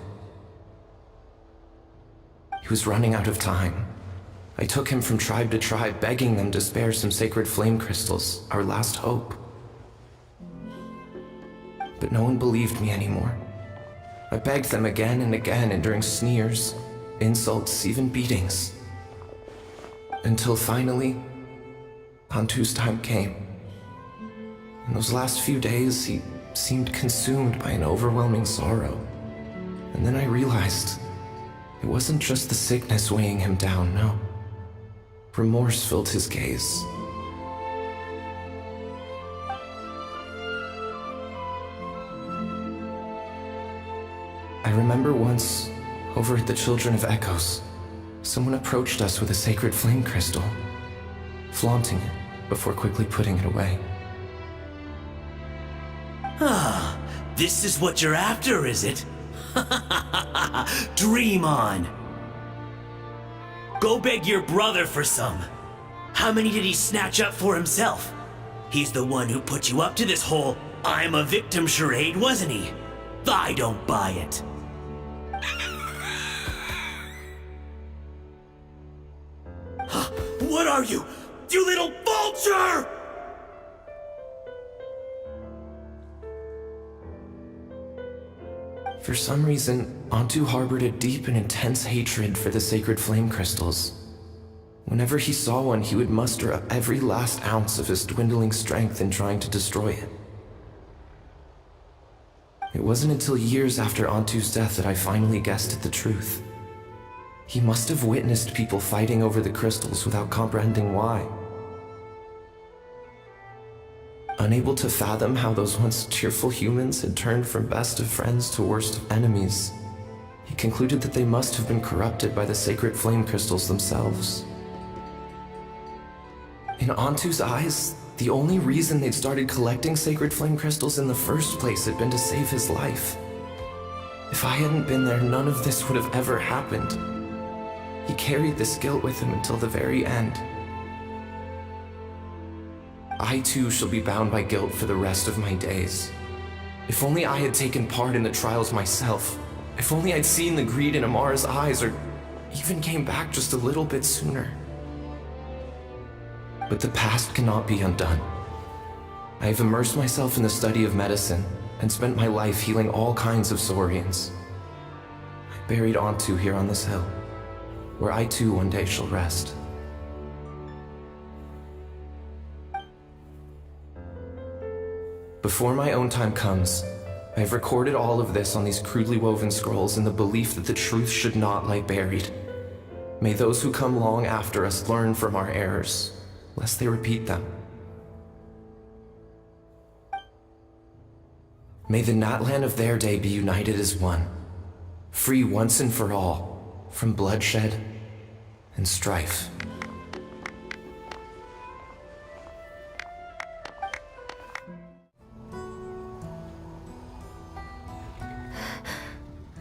He was running out of time. I took him from tribe to tribe, begging them to spare some sacred flame crystals, our last hope. But no one believed me anymore. I begged them again and again, enduring sneers, insults, even beatings. Until finally, Antu's time came. In those last few days, he seemed consumed by an overwhelming sorrow. And then I realized It wasn't just the sickness weighing him down, no. Remorse filled his gaze. I remember once, over at the Children of Echoes, someone approached us with a sacred flame crystal, flaunting it before quickly putting it away. Ah, this is what you're after, is it? Dream on. Go beg your brother for some. How many did he snatch up for himself? He's the one who put you up to this whole I'm a victim charade, wasn't he? I don't buy it. What are you? You little vulture! For some reason, Antu harbored a deep and intense hatred for the sacred flame crystals. Whenever he saw one, he would muster up every last ounce of his dwindling strength in trying to destroy it. It wasn't until years after Antu's death that I finally guessed at the truth. He must have witnessed people fighting over the crystals without comprehending why. Unable to fathom how those once cheerful humans had turned from best of friends to worst of enemies, he concluded that they must have been corrupted by the sacred flame crystals themselves. In Antu's eyes, the only reason they'd started collecting sacred flame crystals in the first place had been to save his life. If I hadn't been there, none of this would have ever happened. He carried this guilt with him until the very end. I too shall be bound by guilt for the rest of my days. If only I had taken part in the trials myself. If only I'd seen the greed in Amara's eyes, or even came back just a little bit sooner. But the past cannot be undone. I have immersed myself in the study of medicine and spent my life healing all kinds of Saurians. I buried Antu here on this hill, where I too one day shall rest. Before my own time comes, I have recorded all of this on these crudely woven scrolls in the belief that the truth should not lie buried. May those who come long after us learn from our errors, lest they repeat them. May the Natlan of their day be united as one, free once and for all from bloodshed and strife.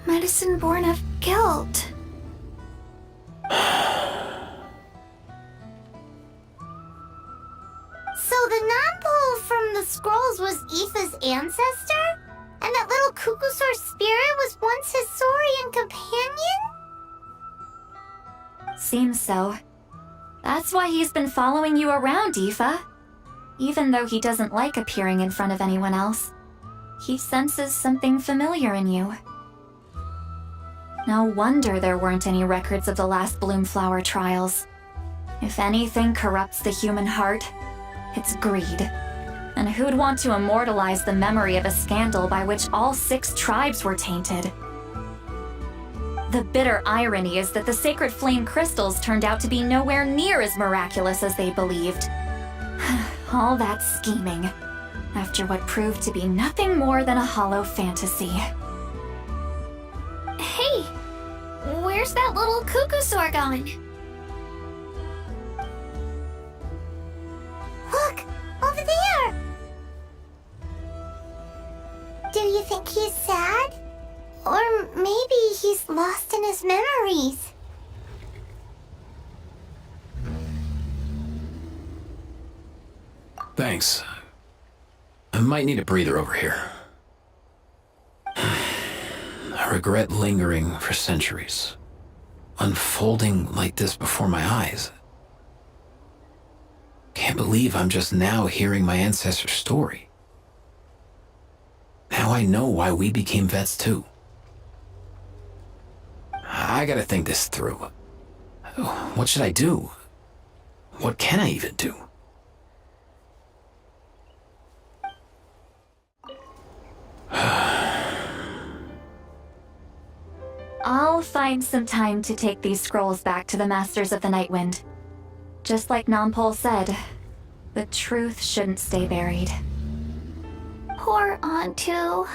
Medicine born of guilt. So the non-pole from the scrolls was Ifa's ancestor? And that little Kukusaur spirit was once his Saurian companion? Seems so. That's why he's been following you around, Ifa. Even though he doesn't like appearing in front of anyone else, he senses something familiar in you. No wonder there weren't any records of the last Bloomflower trials. If anything corrupts the human heart, it's greed. And who'd want to immortalize the memory of a scandal by which all 6 tribes were tainted? The bitter irony is that the sacred flame crystals turned out to be nowhere near as miraculous as they believed. All that scheming, after what proved to be nothing more than a hollow fantasy. Hey, where's that little Kukusaur gone? Look, over there! Do you think he's sad? Or maybe he's lost in his memories? Thanks. I might need a breather over here. A regret lingering for centuries, unfolding like this before my eyes. Can't believe I'm just now hearing my ancestor's story. Now I know why we became vets too. I gotta think this through. What should I do? What can I even do? I'll find some time to take these scrolls back to the Masters of the Nightwind. Just like Nompol said, the truth shouldn't stay buried. Poor Antu.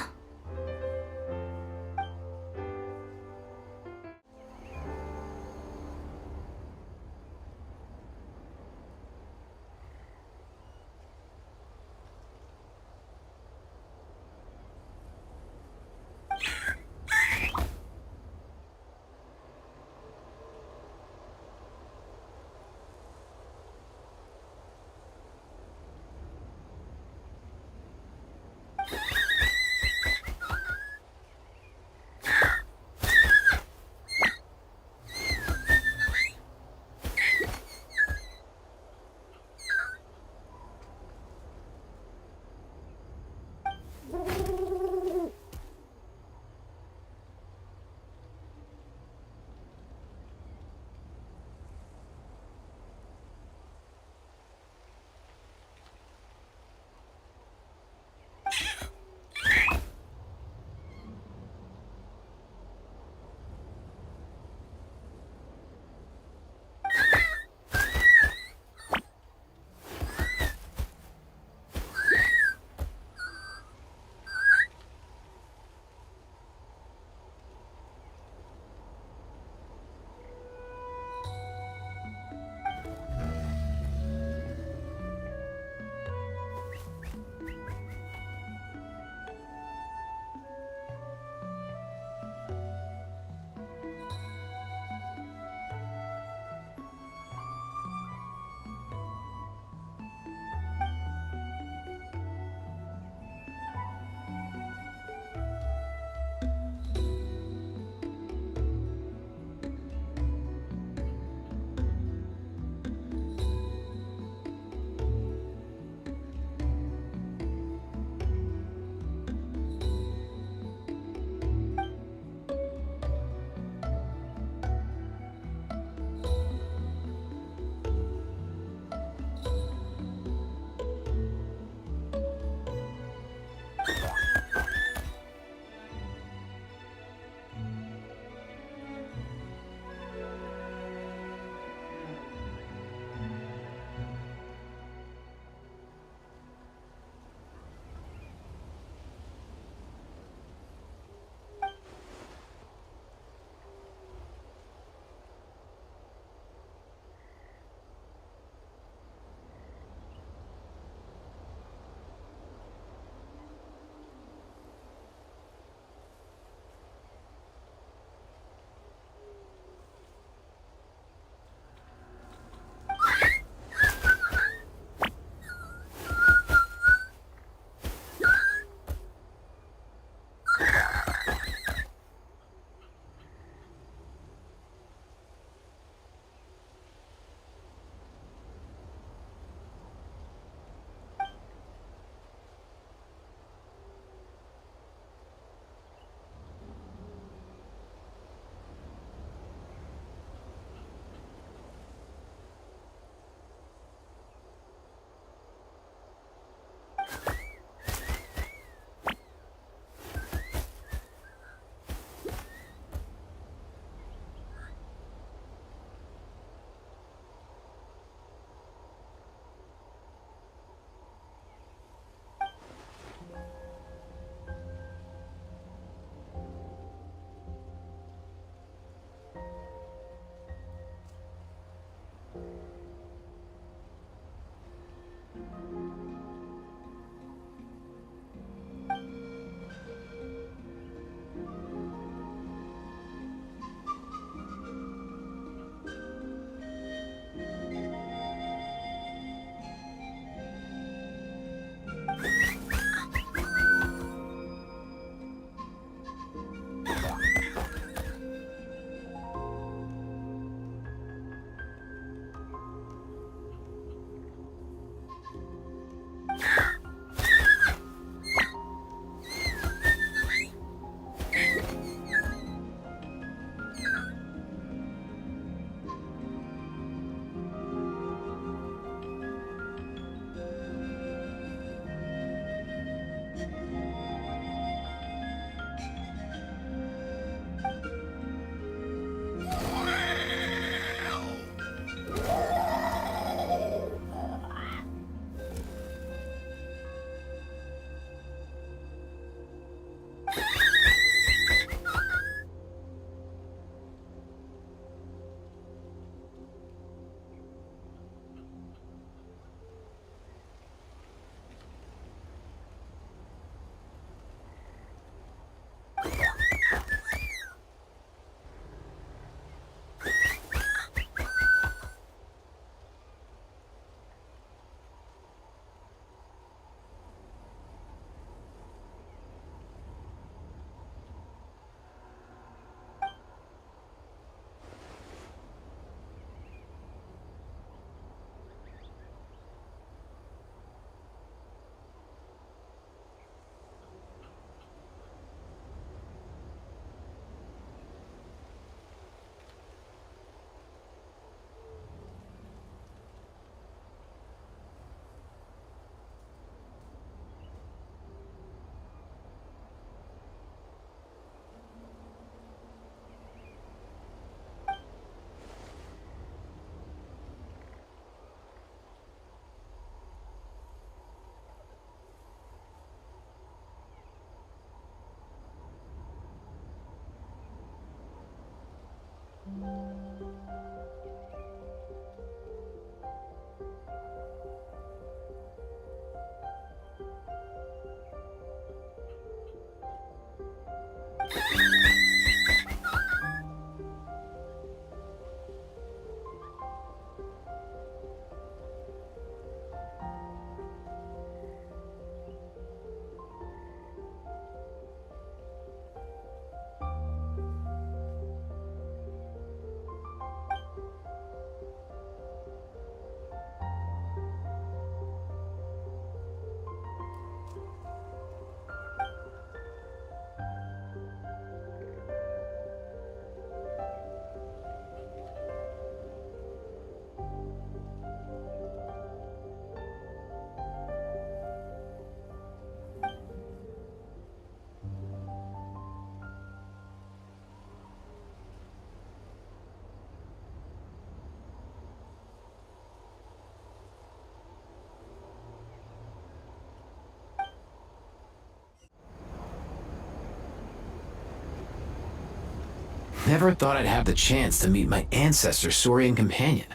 Never thought I'd have the chance to meet my ancestor Saurian companion.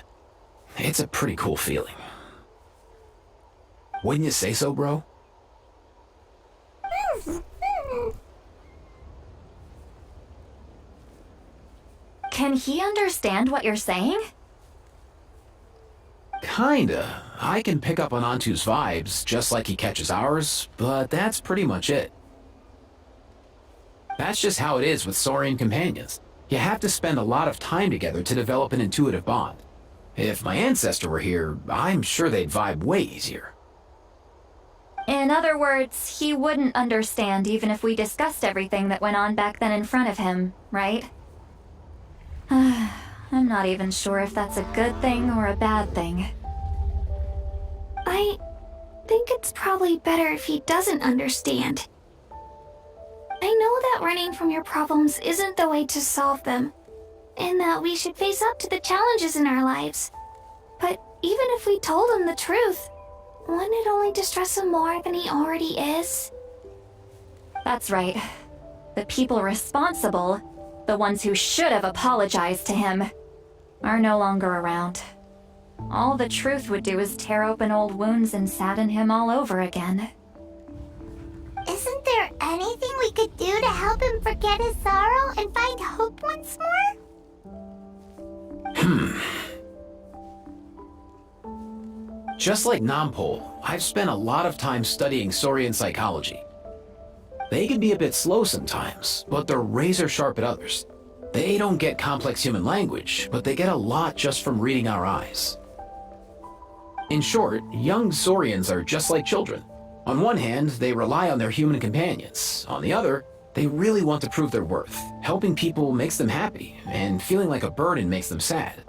It's a pretty cool feeling. Wouldn't you say so, bro? Can he understand what you're saying? Kinda. I can pick up on Antu's vibes, just like he catches ours, but that's pretty much it. That's just how it is with Saurian companions. You have to spend a lot of time together to develop an intuitive bond. If my ancestor were here, I'm sure they'd vibe way easier. In other words, he wouldn't understand even if we discussed everything that went on back then in front of him, right? I'm not even sure if that's a good thing or a bad thing. I think it's probably better if he doesn't understand. I know that running from your problems isn't the way to solve them, and that we should face up to the challenges in our lives. But even if we told him the truth, wouldn't it only distress him more than he already is? That's right. The people responsible, the ones who should have apologized to him, are no longer around. All the truth would do is tear open old wounds and sadden him all over again. Isn't there anything we could do to help him forget his sorrow and find hope once more? Just like Nampol, I've spent a lot of time studying Saurian psychology. They can be a bit slow sometimes, but they're razor sharp at others. They don't get complex human language, but they get a lot just from reading our eyes. In short, young Saurians are just like children. On one hand, they rely on their human companions. On the other, they really want to prove their worth. Helping people makes them happy, and feeling like a burden makes them sad.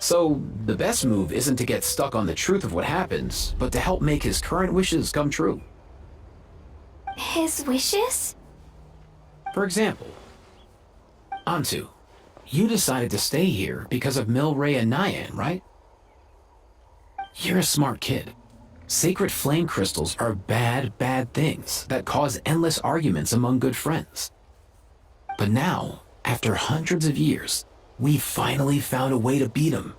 So, the best move isn't to get stuck on the truth of what happens, but to help make his current wishes come true. His wishes? For example, Antu, you decided to stay here because of Milray and Nyan, right? You're a smart kid. Sacred flame crystals are bad, bad things that cause endless arguments among good friends. But now, after hundreds of years, we finally found a way to beat them.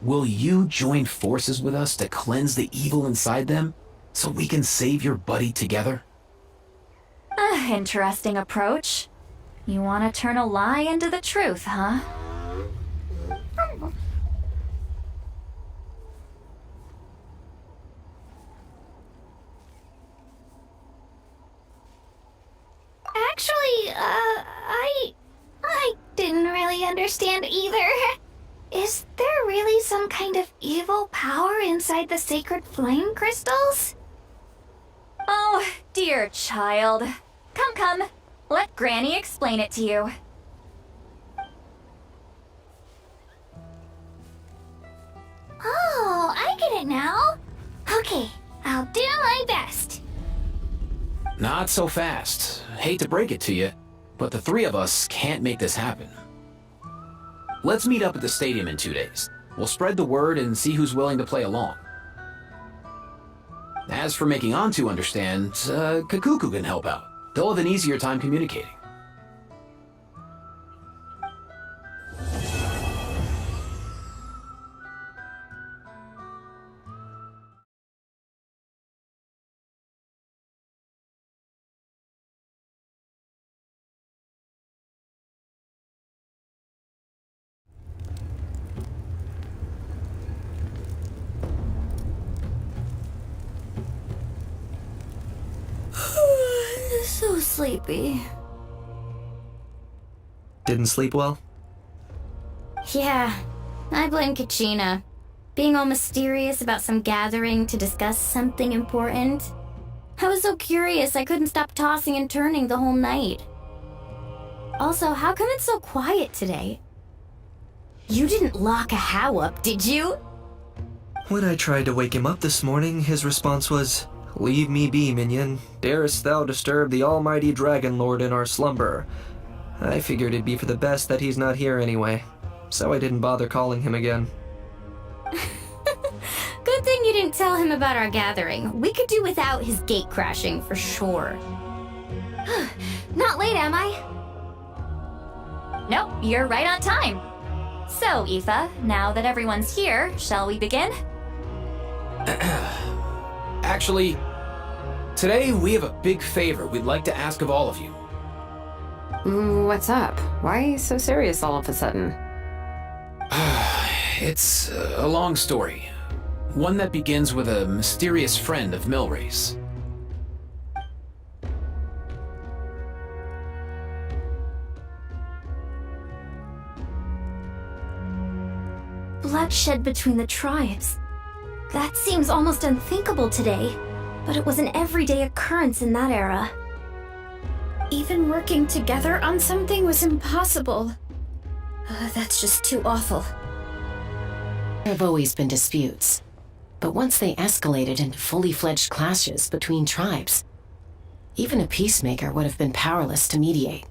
Will you join forces with us to cleanse the evil inside them so we can save your buddy together? Interesting approach. You want to turn a lie into the truth, huh? Actually, I didn't really understand either. Is there really some kind of evil power inside the sacred flame crystals? Oh, dear child. Come. Let Granny explain it to you. Oh, I get it now. Okay, I'll do my best. Not so fast. Hate to break it to you, but the three of us can't make this happen. Let's meet up at the stadium in 2 days. We'll spread the word and see who's willing to play along. As for making Antu understand, Kakuku can help out. They'll have an easier time communicating. sleepy. Didn't sleep well? Yeah, I blame Kachina. Being all mysterious about some gathering to discuss something important. I was so curious I couldn't stop tossing and turning the whole night. Also, how come it's so quiet today? You didn't lock a How up, did you? When I tried to wake him up this morning, his response was, "Leave me be, minion. Darest thou disturb the almighty Dragon Lord in our slumber?" I figured it'd be for the best that he's not here anyway, so I didn't bother calling him again. Good thing you didn't tell him about our gathering. We could do without his gate crashing for sure. Not late, am I? Nope, you're right on time. So, Ifa, now that everyone's here, shall we begin? Actually, today we have a big favor we'd like to ask of all of you. What's up? Why are you so serious all of a sudden? It's a long story. One that begins with a mysterious friend of Milray's. Bloodshed between the tribes. That seems almost unthinkable today, but it was an everyday occurrence in that era. Even working together on something was impossible. That's just too awful. There have always been disputes, but once they escalated into fully fledged clashes between tribes, even a peacemaker would have been powerless to mediate.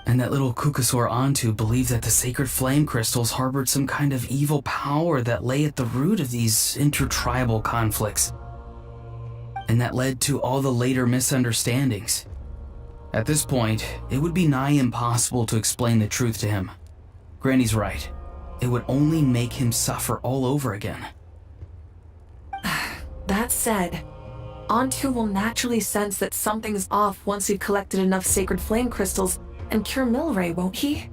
And that little Kukusaur Antu believed that the sacred flame crystals harbored some kind of evil power that lay at the root of these intertribal conflicts. And that led to all the later misunderstandings. At this point, it would be nigh impossible to explain the truth to him. Granny's right. It would only make him suffer all over again. That said, Antu will naturally sense that something's off once you've collected enough sacred flame crystals and cure Milray, won't he?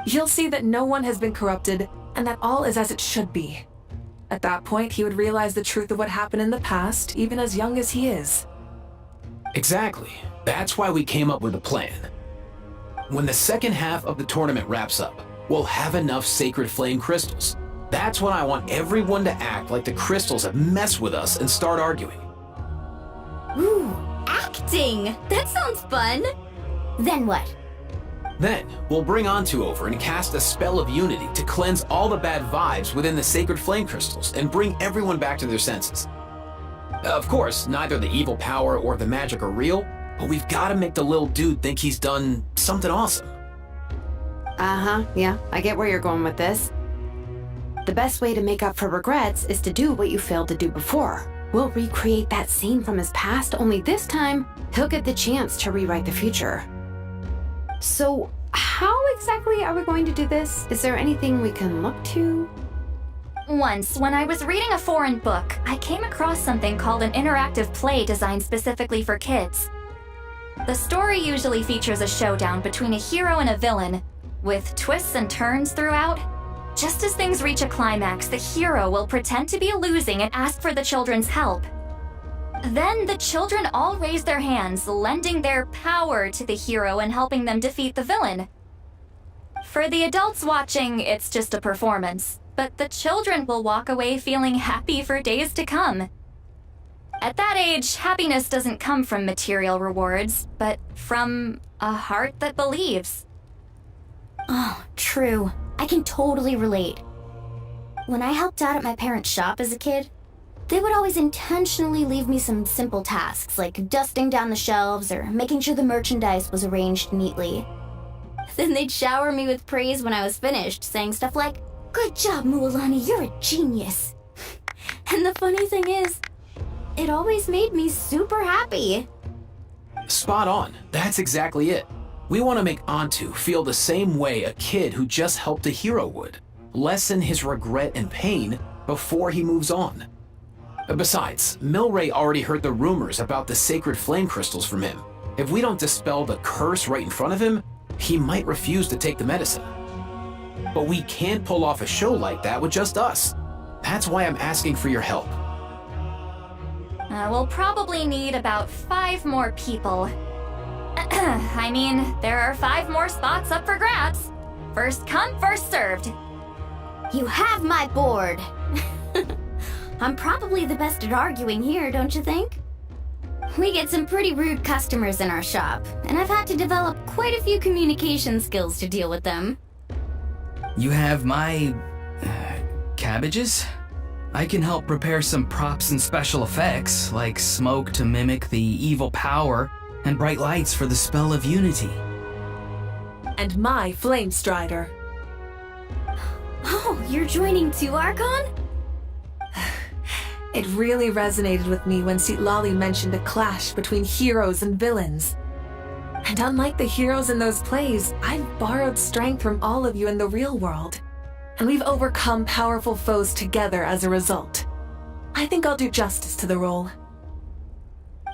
He'll see that no one has been corrupted and that all is as it should be. At that point, he would realize the truth of what happened in the past, even as young as he is. Exactly. That's why we came up with a plan. When the second half of the tournament wraps up, we'll have enough sacred flame crystals. That's when I want everyone to act like the crystals have messed with us and start arguing. Ooh, acting! That sounds fun! Then what? Then, we'll bring Antu over and cast a spell of unity to cleanse all the bad vibes within the sacred flame crystals and bring everyone back to their senses. Of course, neither the evil power or the magic are real, but we've got to make the little dude think he's done something awesome. Yeah, I get where you're going with this. The best way to make up for regrets is to do what you failed to do before. We'll recreate that scene from his past, only this time, he'll get the chance to rewrite the future. So, how exactly are we going to do this? Is there anything we can look to? Once, when I was reading a foreign book, I came across something called an interactive play designed specifically for kids. The story usually features a showdown between a hero and a villain, with twists and turns throughout. Just as things reach a climax, the hero will pretend to be losing and ask for the children's help. Then the children all raise their hands, lending their power to the hero and helping them defeat the villain. For the adults watching, it's just a performance, but the children will walk away feeling happy for days to come. At that age, happiness doesn't come from material rewards, but from a heart that believes. Oh, true. I can totally relate. When I helped out at my parents' shop as a kid, they would always intentionally leave me some simple tasks like dusting down the shelves or making sure the merchandise was arranged neatly. Then they'd shower me with praise when I was finished, saying stuff like, "Good job, Mualani, you're a genius." And the funny thing is, it always made me super happy. Spot on. That's exactly it. We want to make Antu feel the same way a kid who just helped a hero would. Lessen his regret and pain before he moves on. Besides, Milray already heard the rumors about the sacred flame crystals from him. If we don't dispel the curse right in front of him, he might refuse to take the medicine. But we can't pull off a show like that with just us. That's why I'm asking for your help. We'll probably need about 5 more people. I mean, there are 5 more spots up for grabs. First come, first served. You have my board. I'm probably the best at arguing here, don't you think? We get some pretty rude customers in our shop, and I've had to develop quite a few communication skills to deal with them. You have my... cabbages? I can help prepare some props and special effects, like smoke to mimic the evil power, and bright lights for the spell of unity. And my flame strider. Oh, you're joining too, Archon? It really resonated with me when Citlali mentioned a clash between heroes and villains. And unlike the heroes in those plays, I've borrowed strength from all of you in the real world. And we've overcome powerful foes together as a result. I think I'll do justice to the role.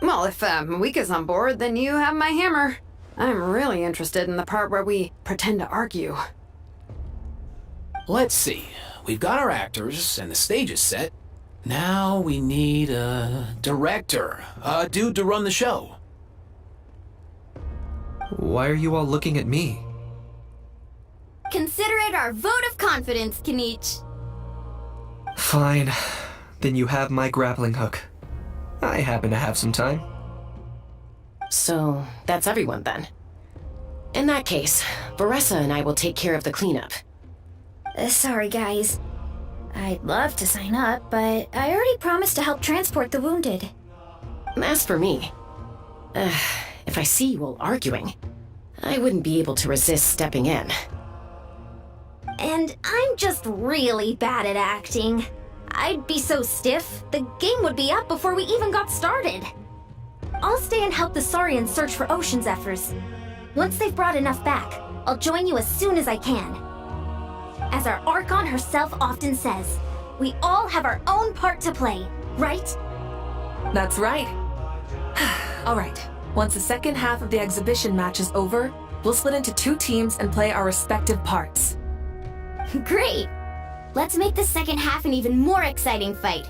Well, if Mika's on board, then you have my hammer. I'm really interested in the part where we pretend to argue. Let's see. We've got our actors and the stage is set. Now we need a director, a dude to run the show. Why are you all looking at me? Consider it our vote of confidence, Kanich. Fine. Then you have my grappling hook. I happen to have some time. So, that's everyone then. In that case, Varessa and I will take care of the cleanup. Sorry, guys. I'd love to sign up, but I already promised to help transport the wounded. As for me, if I see you all arguing, I wouldn't be able to resist stepping in. And I'm just really bad at acting. I'd be so stiff, the game would be up before we even got started. I'll stay and help the Saurians search for Ocean Zephyrs. Once they've brought enough back, I'll join you as soon as I can. As our Archon herself often says, we all have our own part to play, right? That's right. All right, once the second half of the exhibition match is over, we'll split into 2 teams and play our respective parts. Great! Let's make the second half an even more exciting fight.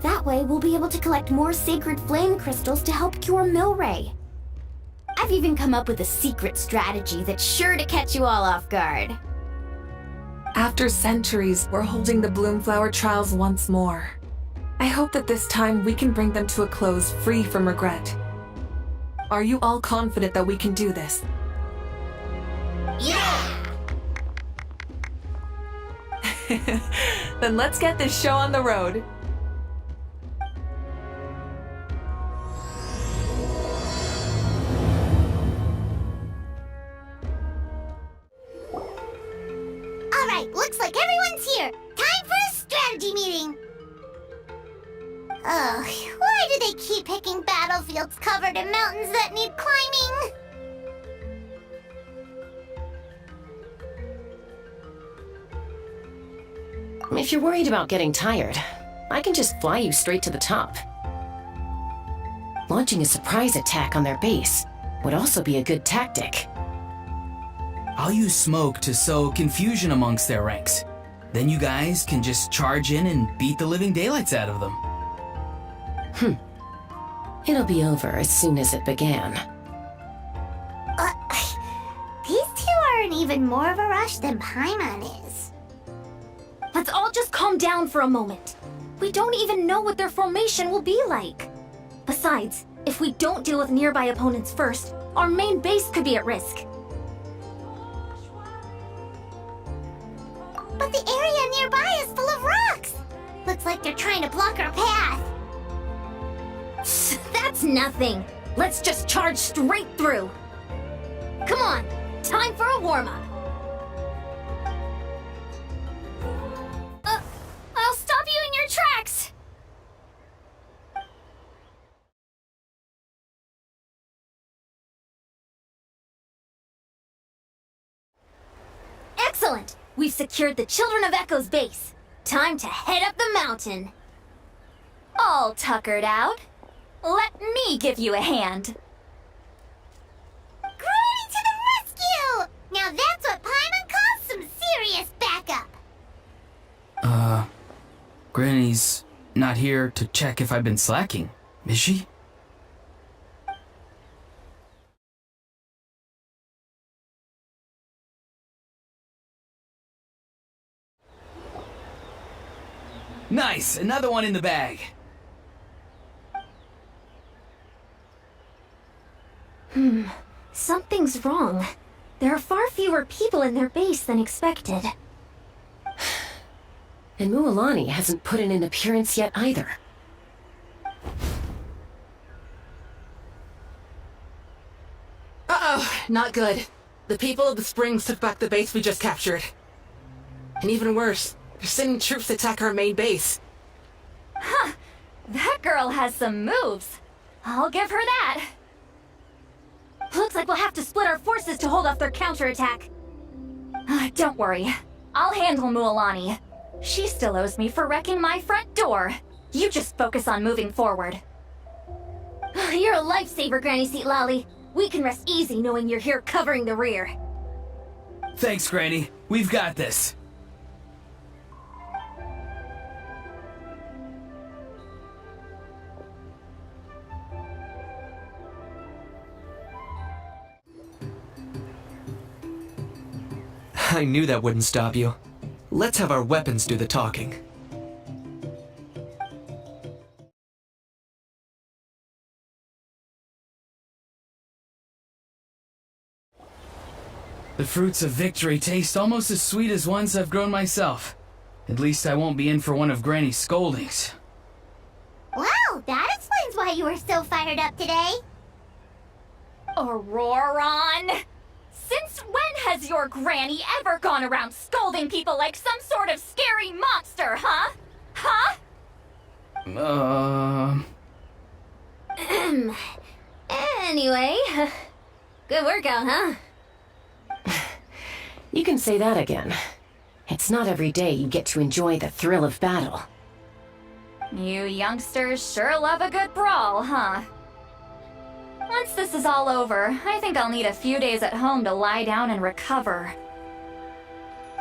That way, we'll be able to collect more sacred flame crystals to help cure Milray. I've even come up with a secret strategy that's sure to catch you all off guard. After centuries, we're holding the Bloomflower trials once more. I hope that this time we can bring them to a close free from regret. Are you all confident that we can do this? Yeah! Then let's get this show on the road. Alright, looks like everyone's here. Time for a strategy meeting. Ugh, why do they keep picking battlefields covered in mountains that need climbing? If you're worried about getting tired, I can just fly you straight to the top. Launching a surprise attack on their base would also be a good tactic. I'll use smoke to sow confusion amongst their ranks. Then you guys can just charge in and beat the living daylights out of them. It'll be over as soon as it began. These two are in even more of a rush than Paimon is. Let's all just calm down for a moment. We don't even know what their formation will be like. Besides, if we don't deal with nearby opponents first, our main base could be at risk. But the area nearby is full of rocks. Looks like they're trying to block our path. That's nothing. Let's just charge straight through. Come on, time for a warm-up. I'll stop you in your tracks. Excellent! We've secured the Children of Echo's base. Time to head up the mountain. All tuckered out. Let me give you a hand. Granny to the rescue! Now that's what Paimon calls some serious backup. Granny's not here to check if I've been slacking. Is she? Nice! Another one in the bag. Something's wrong. There are far fewer people in their base than expected. And Mualani hasn't put in an appearance yet either. Uh-oh, not good. The people of the Springs took back the base we just captured. And even worse, they're sending troops to attack our main base. Huh. That girl has some moves. I'll give her that. Looks like we'll have to split our forces to hold off their counterattack. Don't worry. I'll handle Mualani. She still owes me for wrecking my front door. You just focus on moving forward. You're a lifesaver, Granny Seat Lolly. We can rest easy knowing you're here covering the rear. Thanks, Granny. We've got this. I knew that wouldn't stop you. Let's have our weapons do the talking. The fruits of victory taste almost as sweet as ones I've grown myself. At least I won't be in for one of Granny's scoldings. Wow, that explains why you were so fired up today. Auroron! Since when has your granny ever gone around scolding people like some sort of scary monster, huh? Huh? Anyway, good workout, huh? You can say that again. It's not every day you get to enjoy the thrill of battle. You youngsters sure love a good brawl, huh? Once this is all over, I think I'll need a few days at home to lie down and recover.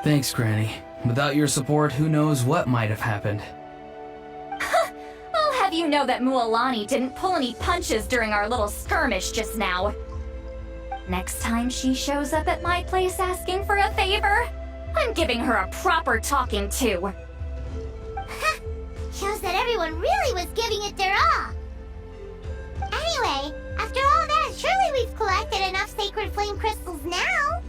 Thanks, Granny. Without your support, who knows what might have happened. I'll have you know that Mualani didn't pull any punches during our little skirmish just now. Next time she shows up at my place asking for a favor, I'm giving her a proper talking to. Shows that everyone really was giving it their all. Anyway, after all that, surely we've collected enough sacred flame crystals now.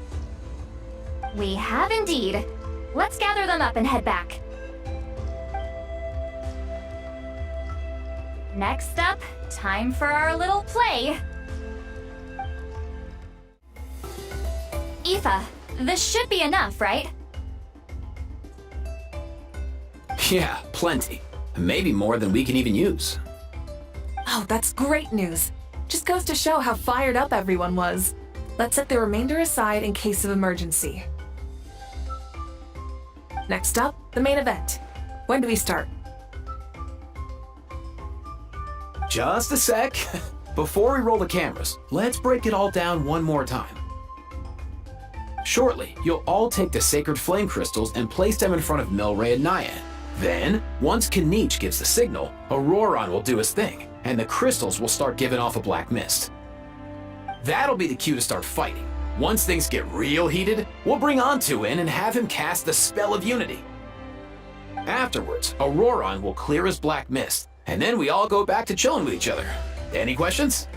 We have indeed. Let's gather them up and head back. Next up, time for our little play. Ifa, this should be enough, right? Yeah, plenty. Maybe more than we can even use. Oh, that's great news. Just goes to show how fired up everyone was. Let's set the remainder aside in case of emergency. Next up, the main event. When do we start? Just a sec. Before we roll the cameras, let's break it all down one more time. Shortly, you'll all take the sacred flame crystals and place them in front of Milray and Nyan. Then, once Kanich gives the signal, Auroron will do his thing, and the crystals will start giving off a black mist. That'll be the cue to start fighting. Once things get real heated, we'll bring Antu in and have him cast the Spell of Unity. Afterwards, Auroron will clear his black mist, and then we all go back to chilling with each other. Any questions?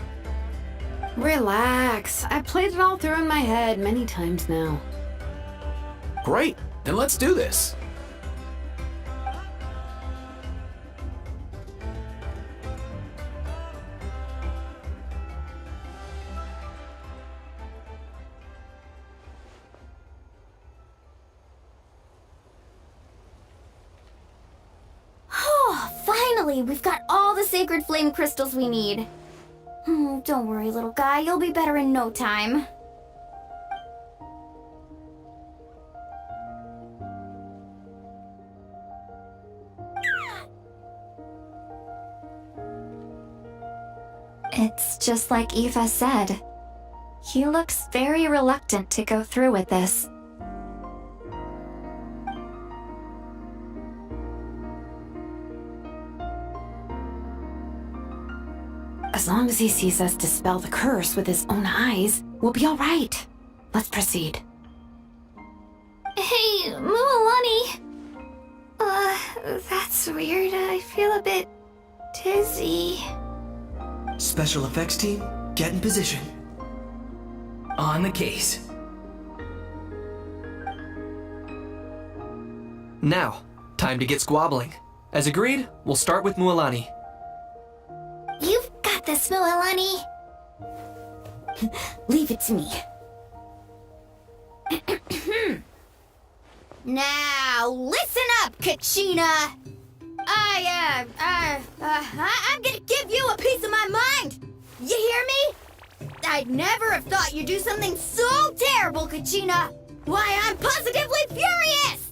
Relax. I played it all through in my head many times now. Great, then let's do this. Oh, finally, we've got all the sacred flame crystals we need. Don't worry, little guy, you'll be better in no time. It's just like Ifa said. He looks very reluctant to go through with this. As long as he sees us dispel the curse with his own eyes, we'll be all right. Let's proceed. Hey, Mualani. That's weird. I feel a bit dizzy. Special effects team, get in position. On the case. Now, time to get squabbling. As agreed, we'll start with Mualani. You've got this, Mualani. Leave it to me. Now, listen up, Kachina. I'm gonna give you a piece of my mind. You hear me? I'd never have thought you'd do something so terrible, Kachina. Why, I'm positively furious!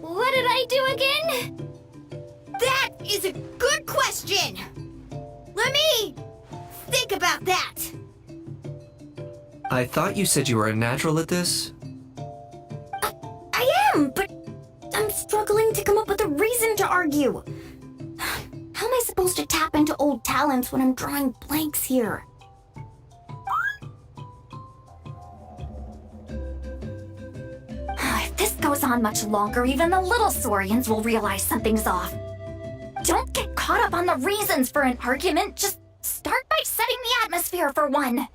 What did I do again? That is a good question. Let me think about that. I thought you said you were a natural at this. I am, but I'm struggling to come up with a reason to argue. How am I supposed to tap into old talents when I'm drawing blanks here? If this goes on much longer, even the little Saurians will realize something's off. Don't get caught up on the reasons for an argument. Just start by setting the atmosphere for one.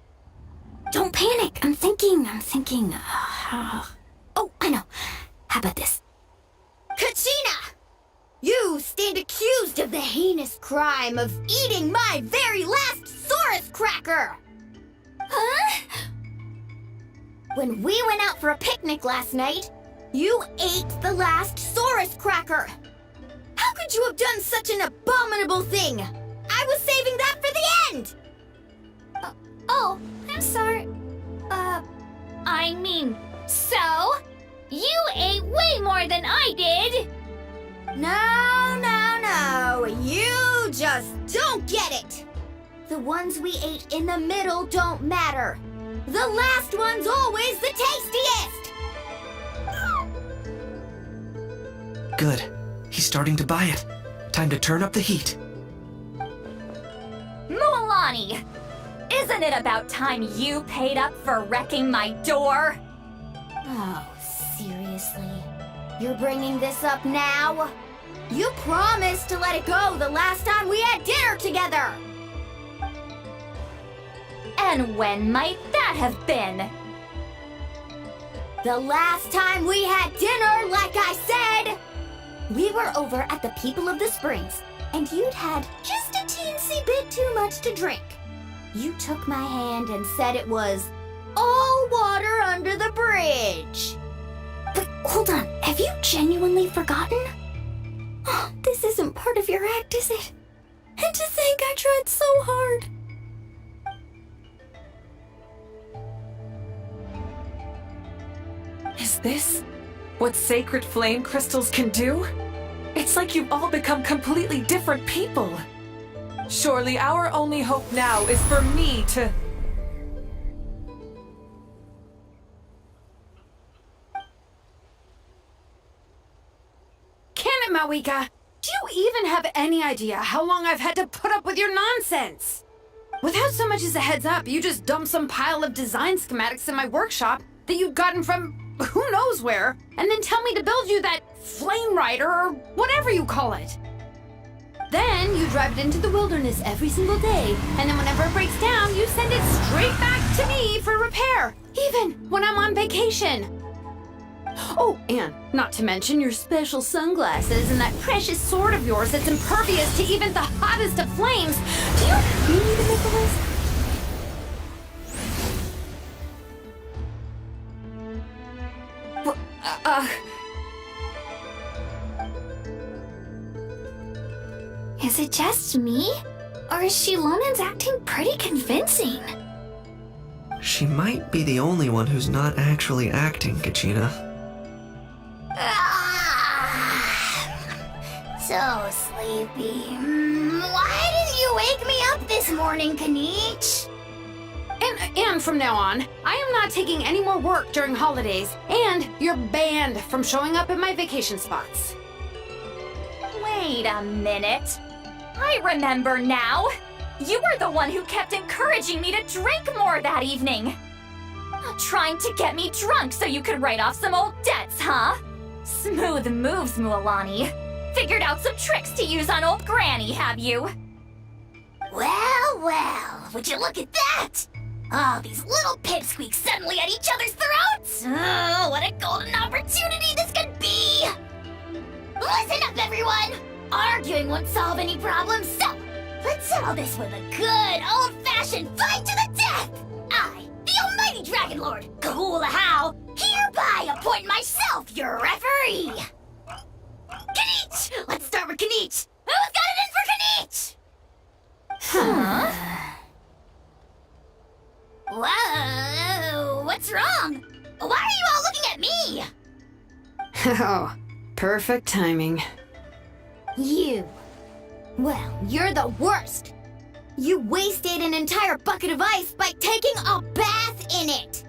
Don't panic. I'm thinking. Oh, I know. How about this? Kachina! You stand accused of the heinous crime of eating my very last Saurus cracker! Huh? When we went out for a picnic last night, you ate the last Saurus cracker! How could you have done such an abominable thing? I was saving that for the end! Oh, I'm sorry. I mean, so? You ate way more than I did! No. You just don't get it! The ones we ate in the middle don't matter. The last one's always the tastiest! Good. He's starting to buy it. Time to turn up the heat. Mualani! Isn't it about time you paid up for wrecking my door? Oh, seriously? You're bringing this up now? You promised to let it go the last time we had dinner together! And when might that have been? The last time we had dinner, like I said! We were over at the People of the Springs, and you'd had just a teensy bit too much to drink. You took my hand and said it was all water under the bridge. But hold on, have you genuinely forgotten? Oh, this isn't part of your act, is it? And to think I tried so hard. Is this what sacred flame crystals can do? It's like you've all become completely different people. Surely our only hope now is for me to... Can it, Mawika? Do you even have any idea how long I've had to put up with your nonsense? Without so much as a heads up, you just dumped some pile of design schematics in my workshop that you'd gotten from who knows where, and then tell me to build you that flame rider or whatever you call it. Then you drive it into the wilderness every single day, and then whenever it breaks down, you send it straight back to me for repair, even when I'm on vacation. Oh, and not to mention your special sunglasses and that precious sword of yours that's impervious to even the hottest of flames. Do you need to make a list? Is it just me? Or is Shilonin's acting pretty convincing? She might be the only one who's not actually acting, Kachina. So sleepy. Why didn't you wake me up this morning, Kanich? And from now on, I am not taking any more work during holidays, and you're banned from showing up at my vacation spots. Wait a minute. I remember now! You were the one who kept encouraging me to drink more that evening! Trying to get me drunk so you could write off some old debts, huh? Smooth moves, Mualani. Figured out some tricks to use on old Granny, have you? Well, well, would you look at that? Oh, these little pipsqueaks suddenly at each other's throats! Oh, what a golden opportunity this could be! Listen up, everyone! Arguing won't solve any problems, so let's settle this with a good, old-fashioned fight to the death! I, the almighty Dragon Lord, Kahula, hereby appoint myself your referee! Kanich! Let's start with Kanich! Who's got it in for Kanich? Huh? Whoa, what's wrong? Why are you all looking at me? Oh, perfect timing. You. Well, you're the worst. You wasted an entire bucket of ice by taking a bath in it.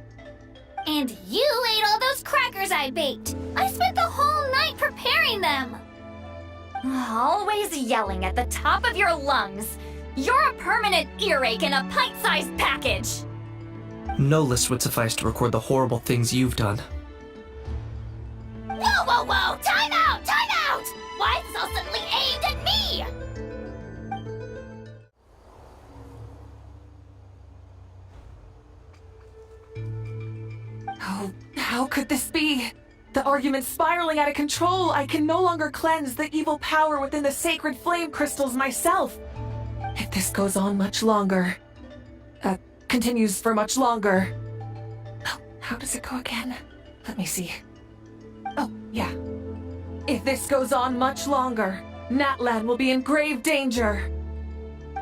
And you ate all those crackers I baked. I spent the whole night preparing them. Always yelling at the top of your lungs. You're a permanent earache in a pint-sized package. No list would suffice to record the horrible things you've done. Whoa, whoa, whoa! Time out! Time out! Why is this all suddenly aimed at me? Oh, how could this be? The argument's spiraling out of control. I can no longer cleanse the evil power within the sacred flame crystals myself. If this goes on much longer, continues for much longer. Oh, how does it go again? Let me see. Oh, yeah. If this goes on much longer, Natlan will be in grave danger.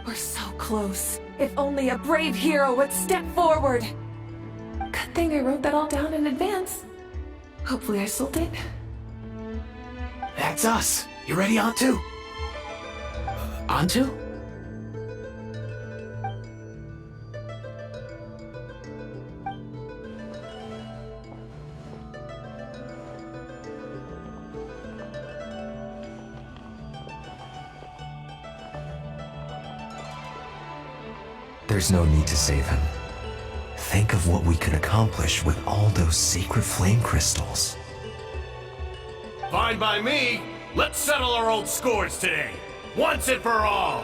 We're so close. If only a brave hero would step forward. Good thing I wrote that all down in advance. Hopefully I sold it. That's us. You ready, Antu? Antu? There's no need to save him. Think of what we could accomplish with all those sacred flame crystals. Fine by me. Let's settle our old scores today. Once and for all.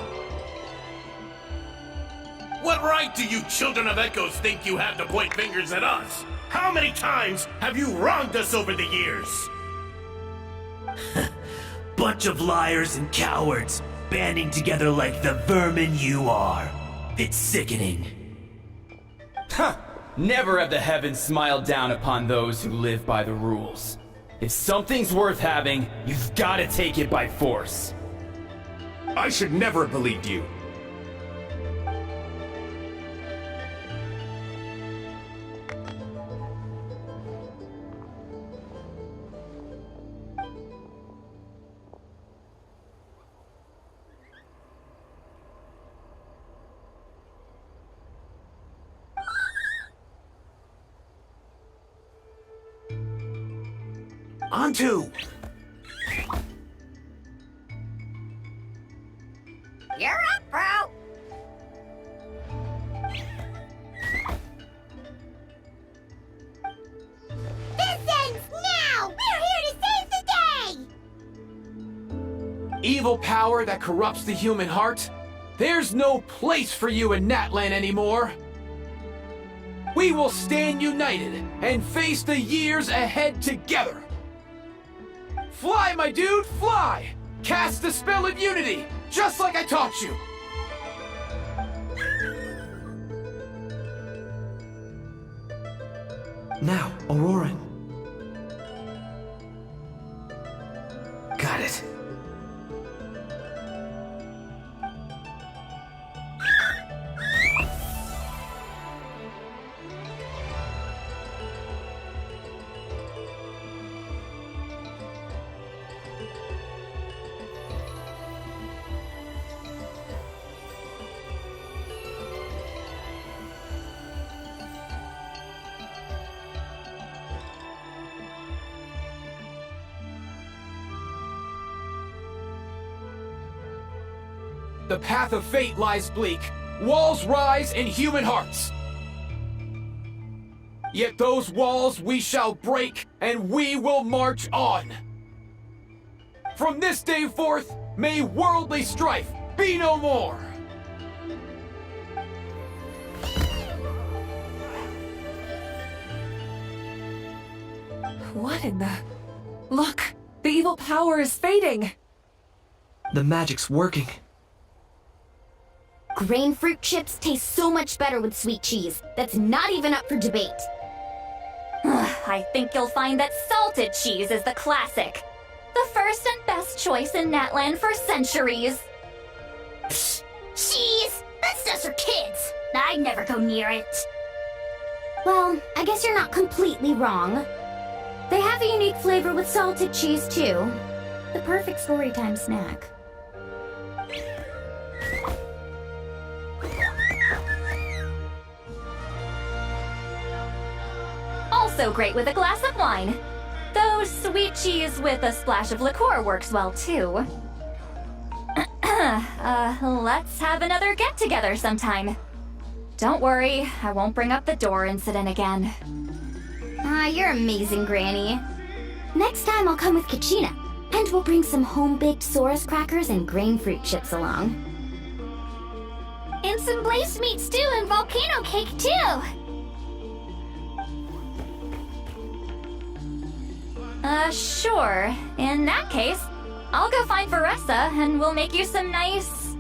What right do you children of Echoes think you have to point fingers at us? How many times have you wronged us over the years? Bunch of liars and cowards, banding together like the vermin you are. It's sickening. Huh! Never have the heavens smiled down upon those who live by the rules. If something's worth having, you've got to take it by force. I should never have believed you. Antu! You're up, bro! This ends now! We're here to save the day! Evil power that corrupts the human heart? There's no place for you in Natlan anymore! We will stand united and face the years ahead together! Fly, my dude, fly! Cast the spell of unity, just like I taught you! Now, Aurora. Got it. The path of fate lies bleak. Walls rise in human hearts. Yet those walls we shall break, and we will march on. From this day forth, may worldly strife be no more. What in the... Look! The evil power is fading! The magic's working. Grain fruit chips taste so much better with sweet cheese. That's not even up for debate. I think you'll find that salted cheese is the classic. The first and best choice in Natland for centuries. Psh, cheese! That stuff's for kids. I'd never go near it. Well, I guess you're not completely wrong. They have a unique flavor with salted cheese, too. The perfect storytime snack. Also great with a glass of wine. Though sweet cheese with a splash of liqueur works well, too. Let's have another get-together sometime. Don't worry, I won't bring up the door incident again. You're amazing, Granny. Next time I'll come with Kachina, and we'll bring some home-baked Saurus crackers and grain fruit chips along. And some glazed meat stew and volcano cake, too! Sure. In that case, I'll go find Varessa and we'll make you some nice,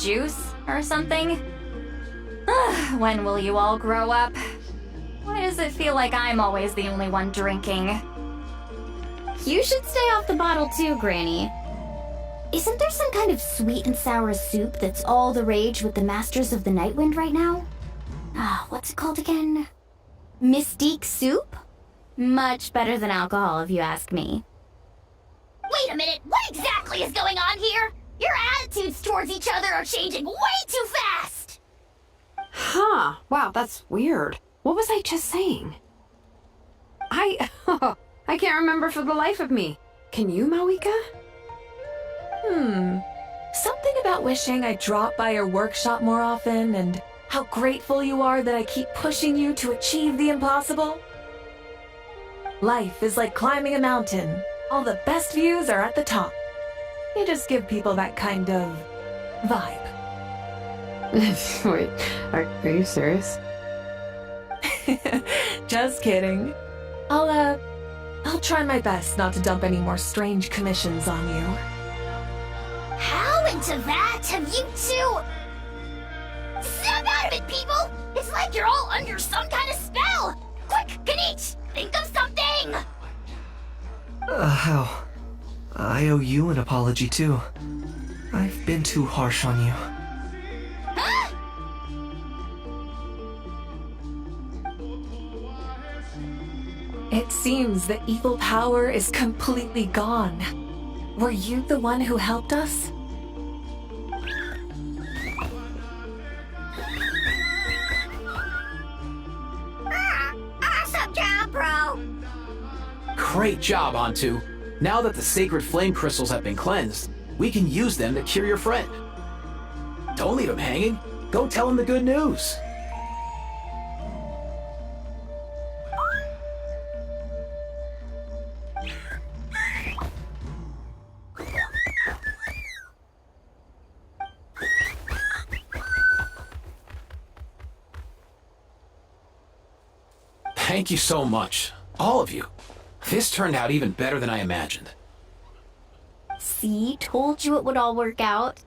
juice or something. When will you all grow up? Why does it feel like I'm always the only one drinking? You should stay off the bottle too, Granny. Isn't there some kind of sweet and sour soup that's all the rage with the Masters of the Nightwind right now? What's it called again? Mystique soup? Much better than alcohol, if you ask me. Wait a minute, what exactly is going on here? Your attitudes towards each other are changing way too fast! Huh. Wow, that's weird. What was I just saying? I can't remember for the life of me. Can you, Mawika? Something about wishing I dropped by your workshop more often and how grateful you are that I keep pushing you to achieve the impossible. Life is like climbing a mountain. All the best views are at the top. You just give people that kind of vibe. Wait, are you serious? Just kidding. I'll try my best not to dump any more strange commissions on you. How into that have you two... Snap out of it, people! It's like you're all under some kind of spell! Quick, Kanich! Think of something! How? I owe you an apology, too. I've been too harsh on you. Huh? It seems the evil power is completely gone. Were you the one who helped us? Awesome job, bro! Great job, Antu. Now that the sacred flame crystals have been cleansed, we can use them to cure your friend. Don't leave him hanging. Go tell him the good news. Thank you so much. All of you. This turned out even better than I imagined. See? Told you it would all work out.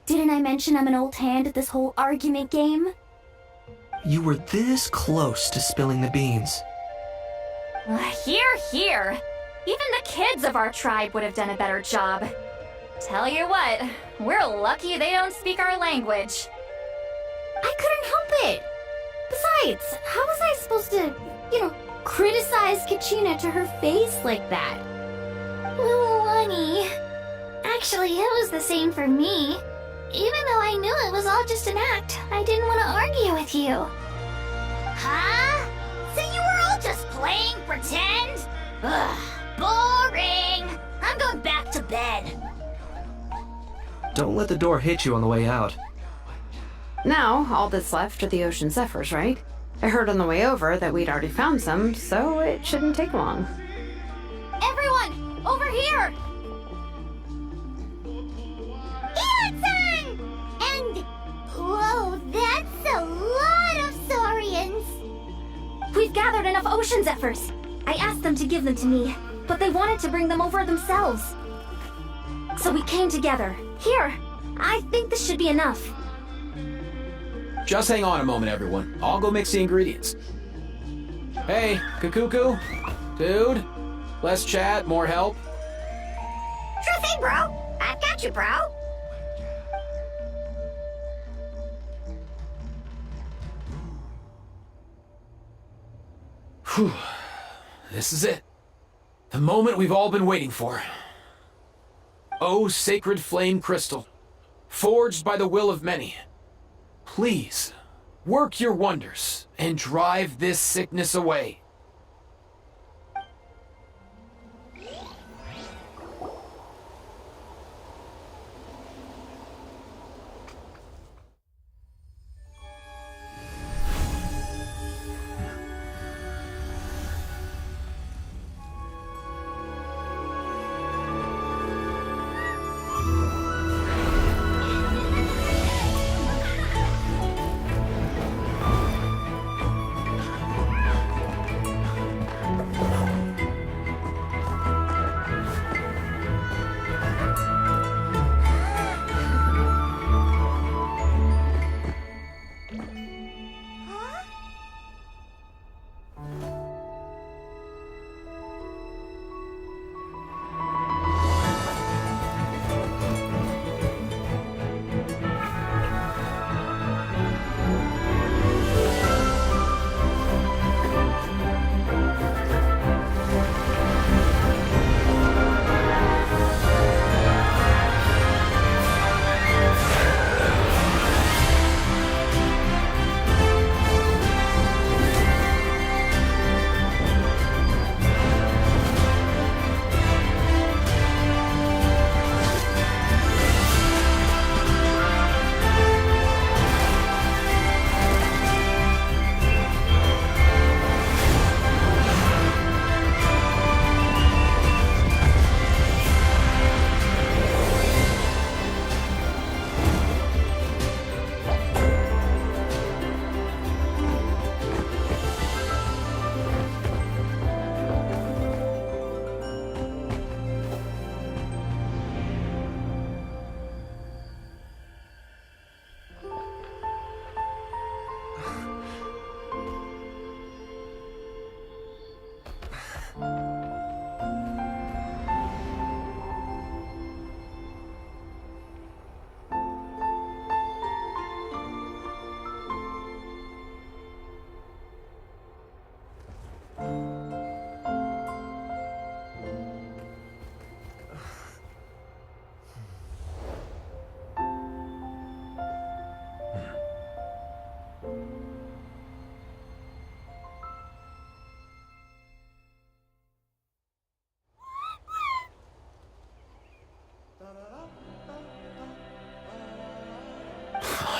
Didn't I mention I'm an old hand at this whole argument game? You were this close to spilling the beans. Hear, hear. Even the kids of our tribe would have done a better job. Tell you what, we're lucky they don't speak our language. I couldn't help it. Besides, how was I supposed to, criticize Kachina to her face like that? Luani. Actually, it was the same for me. Even though I knew it was all just an act, I didn't want to argue with you. Huh? So you were all just playing pretend? Ugh, boring. I'm going back to bed. Don't let the door hit you on the way out. Now, all that's left are the ocean zephyrs, right? I heard on the way over that we'd already found some, so it shouldn't take long. Everyone, over here! Ian-san! And... whoa, that's a lot of saurians! We've gathered enough ocean zephyrs. I asked them to give them to me, but they wanted to bring them over themselves. So we came together. Here, I think this should be enough. Just hang on a moment, everyone. I'll go mix the ingredients. Hey, Kakuku? Dude? Less chat, more help? Sure thing, bro. I've got you, bro. Whew. This is it. The moment we've all been waiting for. O sacred flame crystal, forged by the will of many, please, work your wonders and drive this sickness away.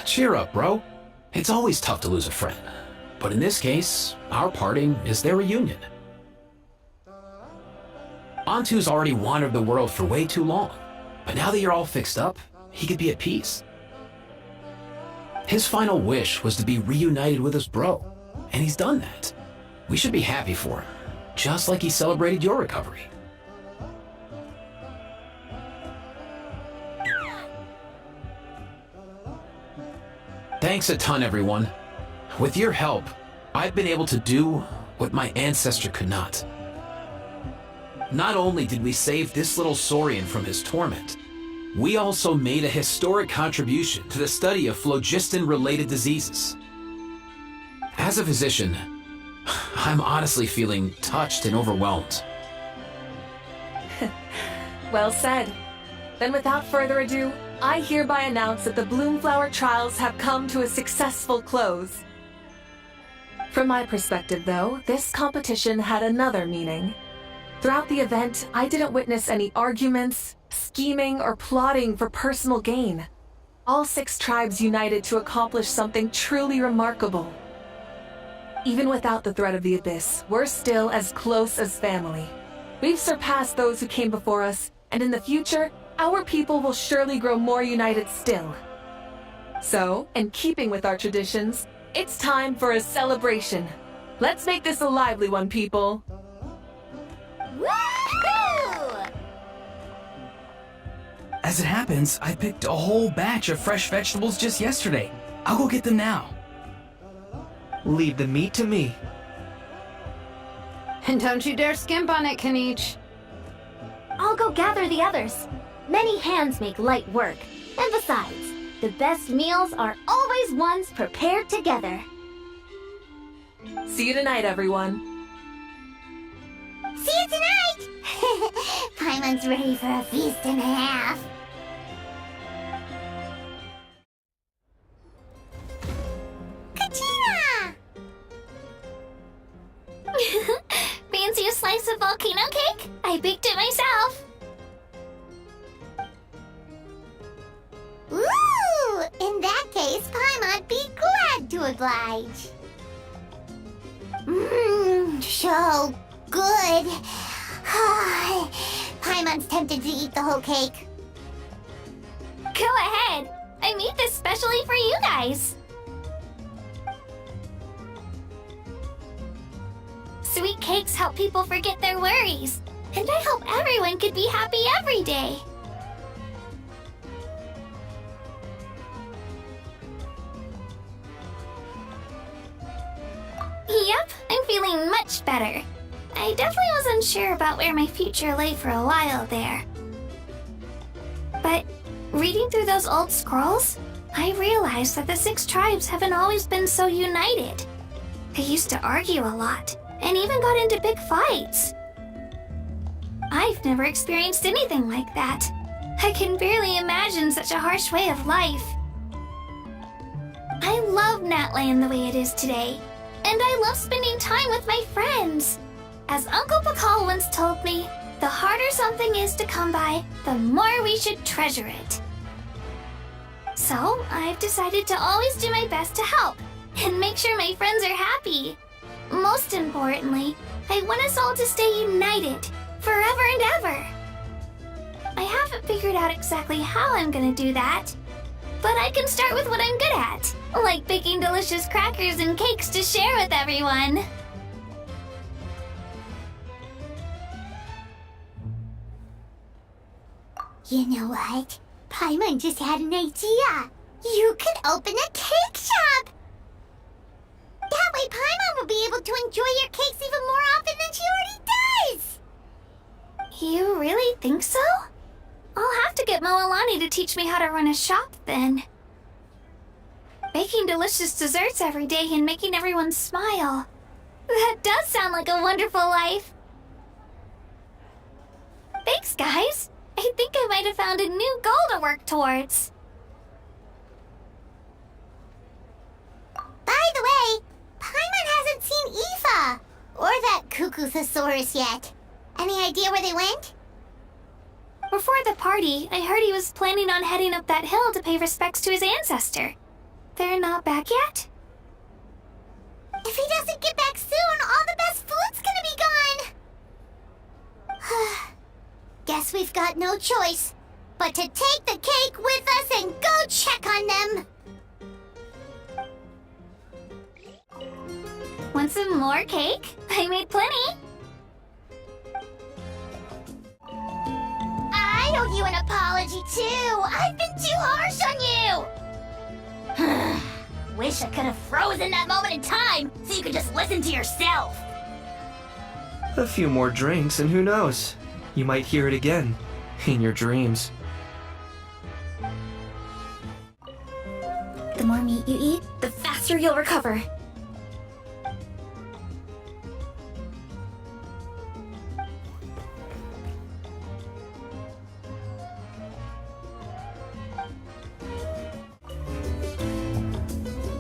Cheer up, bro. It's always tough to lose a friend. But in this case, our parting is their reunion. Antu's already wandered the world for way too long. But now that you're all fixed up, he could be at peace. His final wish was to be reunited with his bro. And he's done that. We should be happy for him. Just like he celebrated your recovery. Thanks a ton, everyone. With your help, I've been able to do what my ancestor could not. Not only did we save this little saurian from his torment, we also made a historic contribution to the study of phlogiston-related diseases. As a physician, I'm honestly feeling touched and overwhelmed. Well said. Then without further ado, I hereby announce that the Bloomflower trials have come to a successful close. From my perspective, though, this competition had another meaning. Throughout the event, I didn't witness any arguments, scheming, or plotting for personal gain. All 6 tribes united to accomplish something truly remarkable. Even without the threat of the Abyss, we're still as close as family. We've surpassed those who came before us, and in the future, our people will surely grow more united still. So, in keeping with our traditions, it's time for a celebration. Let's make this a lively one, people. Woohoo! As it happens, I picked a whole batch of fresh vegetables just yesterday. I'll go get them now. Leave the meat to me. And don't you dare skimp on it, Kanich. I'll go gather the others. Many hands make light work. And besides, the best meals are always ones prepared together. See you tonight, everyone. See you tonight! Paimon's ready for a feast and a half. Katina! Fancy a slice of volcano cake? I baked it myself. Ooh! In that case, Paimon'd be glad to oblige. Mmm, so good. Paimon's tempted to eat the whole cake. Go ahead. I made this specially for you guys. Sweet cakes help people forget their worries. And I hope everyone could be happy every day. Yep, I'm feeling much better. I definitely was unsure about where my future lay for a while there. But reading through those old scrolls, I realized that the 6 tribes haven't always been so united. They used to argue a lot, and even got into big fights. I've never experienced anything like that. I can barely imagine such a harsh way of life. I love Natlan the way it is today, and I love spending time with my friends. As Uncle Pakal once told me, the harder something is to come by, the more we should treasure it. So, I've decided to always do my best to help, and make sure my friends are happy. Most importantly, I want us all to stay united, forever and ever. I haven't figured out exactly how I'm gonna do that, but I can start with what I'm good at, like baking delicious crackers and cakes to share with everyone. You know what? Paimon just had an idea. You could open a cake shop. That way Paimon will be able to enjoy your cakes even more often than she already does. You really think so? I'll have to get Moalani to teach me how to run a shop then. Baking delicious desserts every day and making everyone smile. That does sound like a wonderful life. Thanks, guys. I think I might have found a new goal to work towards. By the way, Paimon hasn't seen Ifa or that cuckoo thesaurus yet. Any idea where they went? Before the party, I heard he was planning on heading up that hill to pay respects to his ancestor. They're not back yet? If he doesn't get back soon, all the best food's gonna be gone. Guess we've got no choice but to take the cake with us and go check on them. Want some more cake? I made plenty. I owe you an apology too. I've been too harsh on you. Wish I could have frozen that moment in time so you could just listen to yourself. A few more drinks and who knows? You might hear it again, in your dreams. The more meat you eat, the faster you'll recover.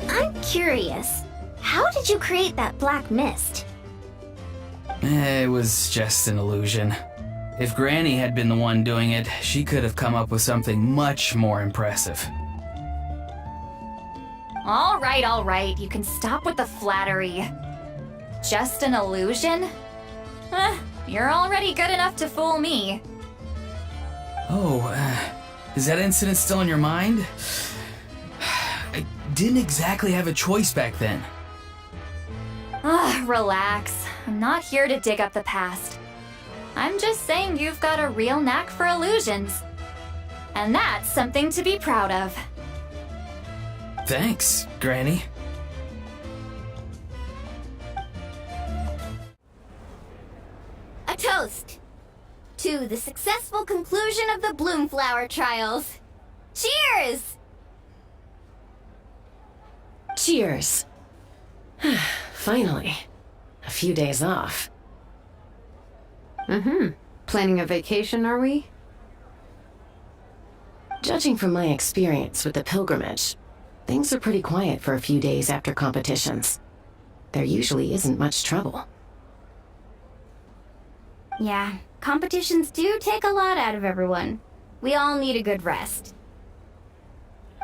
I'm curious, how did you create that black mist? It was just an illusion. If Granny had been the one doing it, she could have come up with something much more impressive. All right, you can stop with the flattery. Just an illusion? You're already good enough to fool me. Oh, is that incident still in your mind? I didn't exactly have a choice back then. Relax. I'm not here to dig up the past. I'm just saying you've got a real knack for illusions. And that's something to be proud of. Thanks, Granny. A toast to the successful conclusion of the Bloomflower trials. Cheers! Cheers. Finally. A few days off. Planning a vacation, are we? Judging from my experience with the pilgrimage, things are pretty quiet for a few days after competitions. There usually isn't much trouble. Yeah, competitions do take a lot out of everyone. We all need a good rest.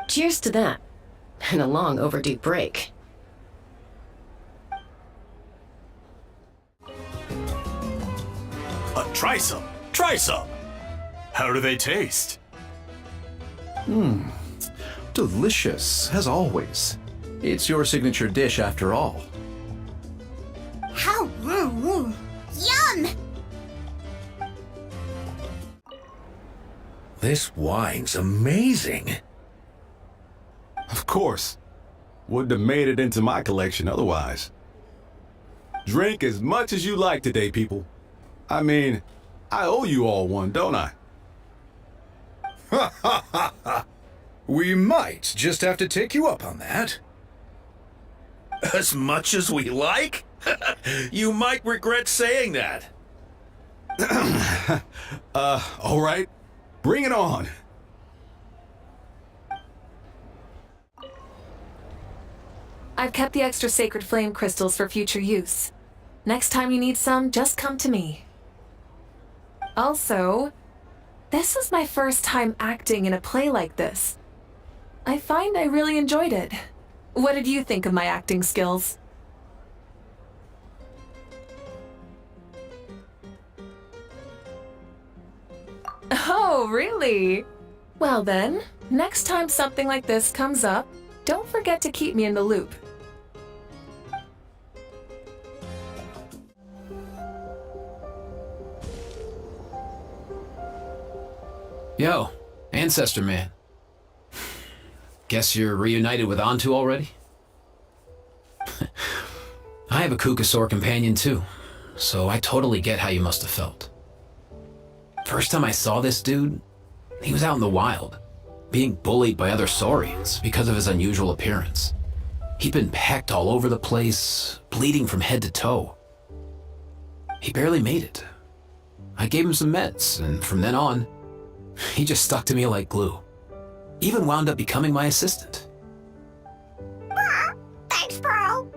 Cheers to that. And a long overdue break. Try some. Try some. How do they taste? Delicious, as always. It's your signature dish after all. How? Yum! This wine's amazing. Of course. Wouldn't have made it into my collection otherwise. Drink as much as you like today, people. I mean, I owe you all one, don't I? Ha ha ha ha! We might just have to take you up on that. As much as we like? You might regret saying that. All right. Bring it on. I've kept the extra sacred flame crystals for future use. Next time you need some, just come to me. Also, this was my first time acting in a play like this. I find I really enjoyed it. What did you think of my acting skills? Oh, really? Well then, next time something like this comes up, don't forget to keep me in the loop. Yo, Ancestor Man. Guess you're reunited with Antu already? I have a Kukasaur companion too, so I totally get how you must have felt. First time I saw this dude, he was out in the wild, being bullied by other Saurians because of his unusual appearance. He'd been pecked all over the place, bleeding from head to toe. He barely made it. I gave him some meds, and from then on, he just stuck to me like glue. Even wound up becoming my assistant. Thanks, bro.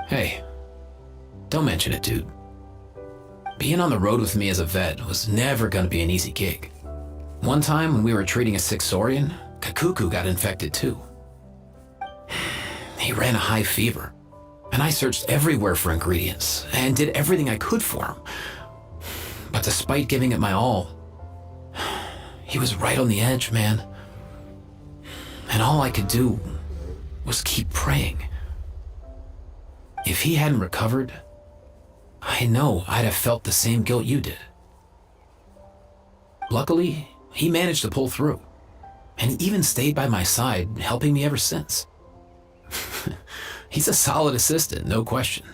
Hey, don't mention it, dude. Being on the road with me as a vet was never gonna be an easy gig. One time when we were treating a sick Saurian, Kakuku got infected too. He ran a high fever, and I searched everywhere for ingredients and did everything I could for him. But despite giving it my all, he was right on the edge, man. And all I could do was keep praying. If he hadn't recovered, I know I'd have felt the same guilt you did. Luckily, he managed to pull through, and he even stayed by my side, helping me ever since. He's a solid assistant, no question.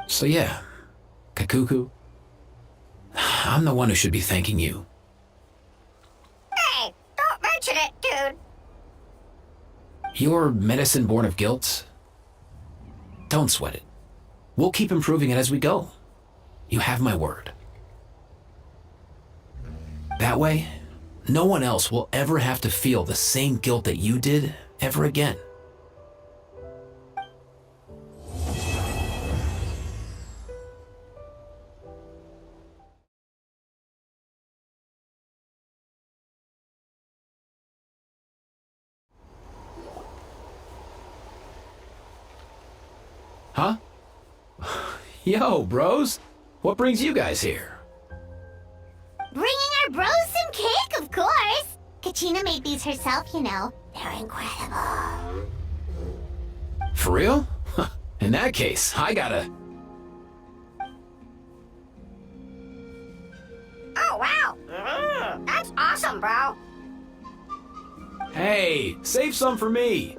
So yeah, Kakuku, I'm the one who should be thanking you. Hey, don't mention it, dude. Your medicine born of guilt? Don't sweat it. We'll keep improving it as we go. You have my word. That way, no one else will ever have to feel the same guilt that you did ever again. Huh? Yo, bros. What brings you guys here? Bringing our bros some cake, of course! Kachina made these herself, you know. They're incredible. For real? In that case, I gotta... Oh, wow! That's awesome, bro! Hey, save some for me!